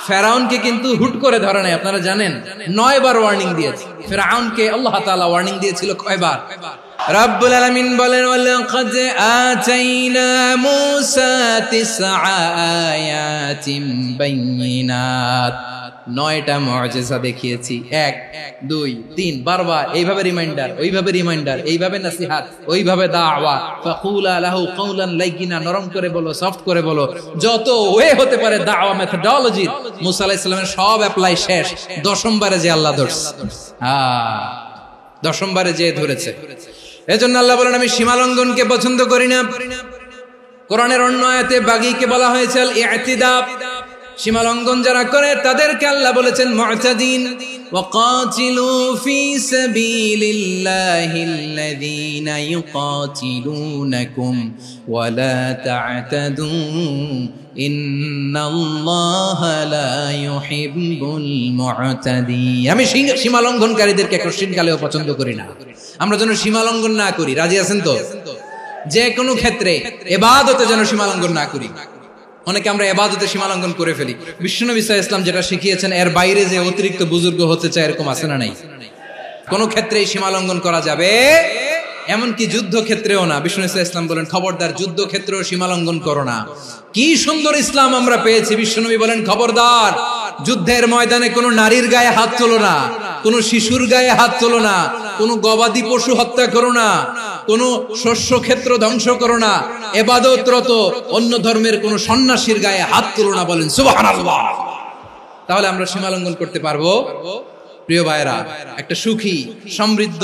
ফেরাউনকে কিন্তু হুট করে ধরে নাই, আপনারা জানেন 9 বার ওয়ার্নিং দিয়েছে। ফেরাউনকে আল্লাহ তাআলা ওয়ার্নিং দিয়েছিল কয়বার? রাব্বুল আলামিন বলেন, ওয়ালাকাদ আতাইনা মূসা 9 আয়াতিন বাইয়িনাত। 9টা মুআজিজা দেখিয়েছি, 1 2 3 বারবার এইভাবে রিমাইন্ডার, ওইভাবে রিমাইন্ডার, এইভাবে নসিহত, ওইভাবে দাওয়া। ফাকুলা লাহু কাওলান লাইয়িনা, নরম করে বলো, সফট করে বলো, যত ওয়ে হতে পারে দাওয়া মেথডোলজি। মুসা আলাইহিস সালামের সব অ্যাপ্লাই শেষ, 10ম বারে যে আল্লাহ ধরছে। 10ম বারে যে ধরেছে। এজন্য আল্লাহ বলেন, আমি সীমা লঙ্ঘনকে পছন্দ করি না। কোরআনের অন্য আয়াতে বাগীকে বলা হয়েছে আল ইতিদা। সীমা লঙ্ঘন যারা করে তাদেরকে আল্লাহ বলেছেন মুতাদিন। ওয়াকাতিলু ফি সাবিলিল্লাহিল্লাযীনা ইউকাতিলুনাকুম ওয়া লা তা'তাদু ইন্নাল্লাহা লা ইউহিব্বুল মুতাদিন। আমি সীমা লঙ্ঘনকারীদেরকে কোশ্চিনকালেও পছন্দ করি না। আমরা যেন সীমা লঙ্ঘন না করি, রাজি আছেন তো? যে কোনো ক্ষেত্রে ইবাদতে যেন সীমা লঙ্ঘন না করি। অনেকে আমরা ইবাদতে সীমা লঙ্ঘন করে ফেলি। বিশ্বনবী সাল্লাল্লাহু আলাইহি ওয়াসাল্লাম যেটা শিখিয়েছেন এর বাইরে যে অতিরিক্ত বুজুর্গ হতে চায়, এরকম আছে না নাই? কোন ক্ষেত্রেই সীমা লঙ্ঘন করা যাবে, এমনকি যুদ্ধ ক্ষেত্রেও না। বিশ্বনবী সাল্লাল্লাহু আলাইহি ওয়াসাল্লাম বলেন, খবরদার যুদ্ধ ক্ষেত্রেও সীমা লঙ্ঘন করো না। কি সুন্দর ইসলাম আমরা পেয়েছি। বিশ্বনবী বলেন, খবরদার যুদ্ধের ময়দানে কোনো নারীর গায়ে হাত তোলো না, কোনো শিশুর গায়ে হাত তোলো না, কোনো গবাদি পশু হত্যা করো না, কোনো শস্য ক্ষেত্র ধ্বংস করো না, ইবাদতরত অন্য ধর্মের কোনো সন্ন্যাসীর গায়ে হাত তোলো না। বলেন সুবহানাল্লাহ। তাহলে আমরা সীমা লঙ্ঘন করতে পারবো? প্রিয় ভাইরা, একটা সুখী, সমৃদ্ধ,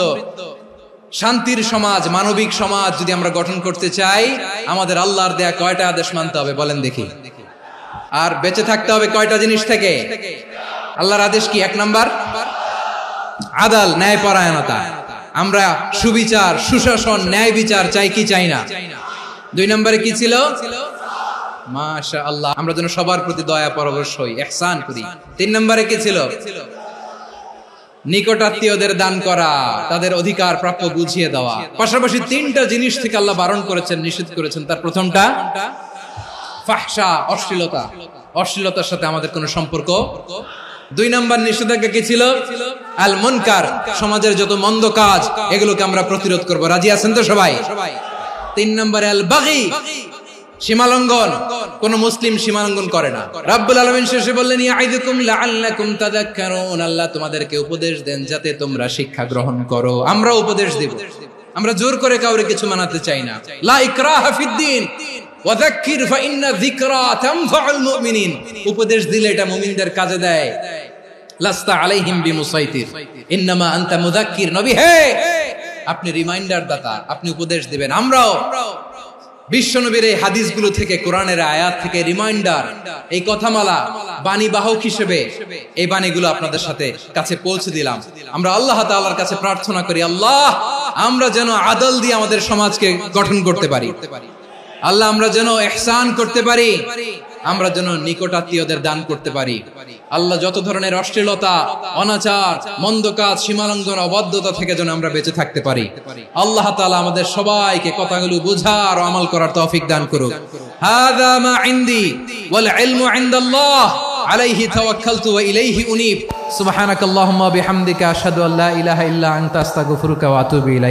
শান্তির সমাজ, মানবিক সমাজ যদি আমরা গঠন করতে চাই, আমাদের আল্লাহর দেয়া কয়টা আদেশ মানতে হবে বলেন দেখি? আর বেঁচে থাকতে হবে কয়টা জিনিস থেকে? আল্লাহর আদেশ কি? 1 নাম্বার আদাল, ন্যায়পরায়ণতা। আমরা সুবিচার, সুশাসন, ন্যায় বিচার চাই কি চাই না? 2 নম্বরে কি ছিল? মাশাআল্লাহ, আমরা যেন সবার প্রতি দয়া পরবশ হই, ইহসান করি। 3 নম্বরে কি ছিল? নিকটাত্মীয়দের দান করা, তাদের অধিকার প্রাপ্য বুঝিয়ে দেওয়া। পাশাপাশি 3টা জিনিস থেকে আল্লাহ বারণ করেছেন, নিষেধ করেছেন। তার প্রথমটা ফাহশা, অশ্লীলতা। অশ্লীলতার সাথে আমাদের কোনো সম্পর্ক। 2 নম্বর নিষেধাজ্ঞা কি ছিল? আল মুনকার, সমাজের যত মন্দ কাজ এগুলোকে আমরা প্রতিরোধ করব। রাজি আছেন তো সবাই? 3 নম্বরে আল বাগী, সীমালঙ্ঘন। কোন মুসলিম সীমালঙ্ঘন করে না। রাব্বুল আলামিন শেষে বললেন, ইয়াইদুকুম লাআল্লাকুম তাযাক্কারুন। আল্লাহ তোমাদেরকে উপদেশ দেন যাতে তোমরা শিক্ষা গ্রহণ করো। আমরা উপদেশ দেব, আমরা জোর করে কাউরে কিছু মানাতে চাই না। লা ইকরাহা ফিদ্দিন ওয়াযাক্কির ফাইন্না যিকরা তানফাউল মুমিনিন। উপদেশ দিলে এটা মুমিনদের কাজে দেয়। লাস্তা আলাইহিম বিমুসাইতির ইন্নামা আনতা মুযাক্কির। নবী হে, আপনি রিমাইন্ডার দাতা, আপনি উপদেশ দিবেন। আমরাও বিশ্বনবীর এই হাদিসগুলো থেকে, কোরআনের আয়াত থেকে রিমাইন্ডার, এই কথামালা বাণী বাহক হিসেবে এই বাণীগুলো আপনাদের সাথে কাছে পৌঁছে দিলাম। আমরা আল্লাহ তাআলার কাছে প্রার্থনা করি, আল্লাহ আমরা যেন আদল দিয়ে আমাদের সমাজকে গঠন করতে পারি। আল্লাহ আমরা যেন ইহসান করতে পারি, আমরা যেন নিকটাত্মীয়দের দান করতে পারি। আল্লাহ যত ধরনের অশ্লীলতা, অনাচার, মন্দ কাজ, সীমালঙ্ঘন, অবাধ্যতা থেকে যেন আমরা বেঁচে থাকতে পারি। আল্লাহ তাআলা আমাদের সবাইকে কথাগুলো বোঝার ও আমল করার তৌফিক দান করুক। হাযা মা ইনদি ওয়াল ইলমু ইনদাল্লাহ আলাইহি তাওয়াক্কালতু ওয়া ইলাইহি উনীব। সুবহানাকাল্লাহুম্মা ওয়া বিহামদিকা আশহাদু আল্লা ইলাহা ইল্লা আনতা আস্তাগফিরুকা ওয়া আতুবু ইলাইক।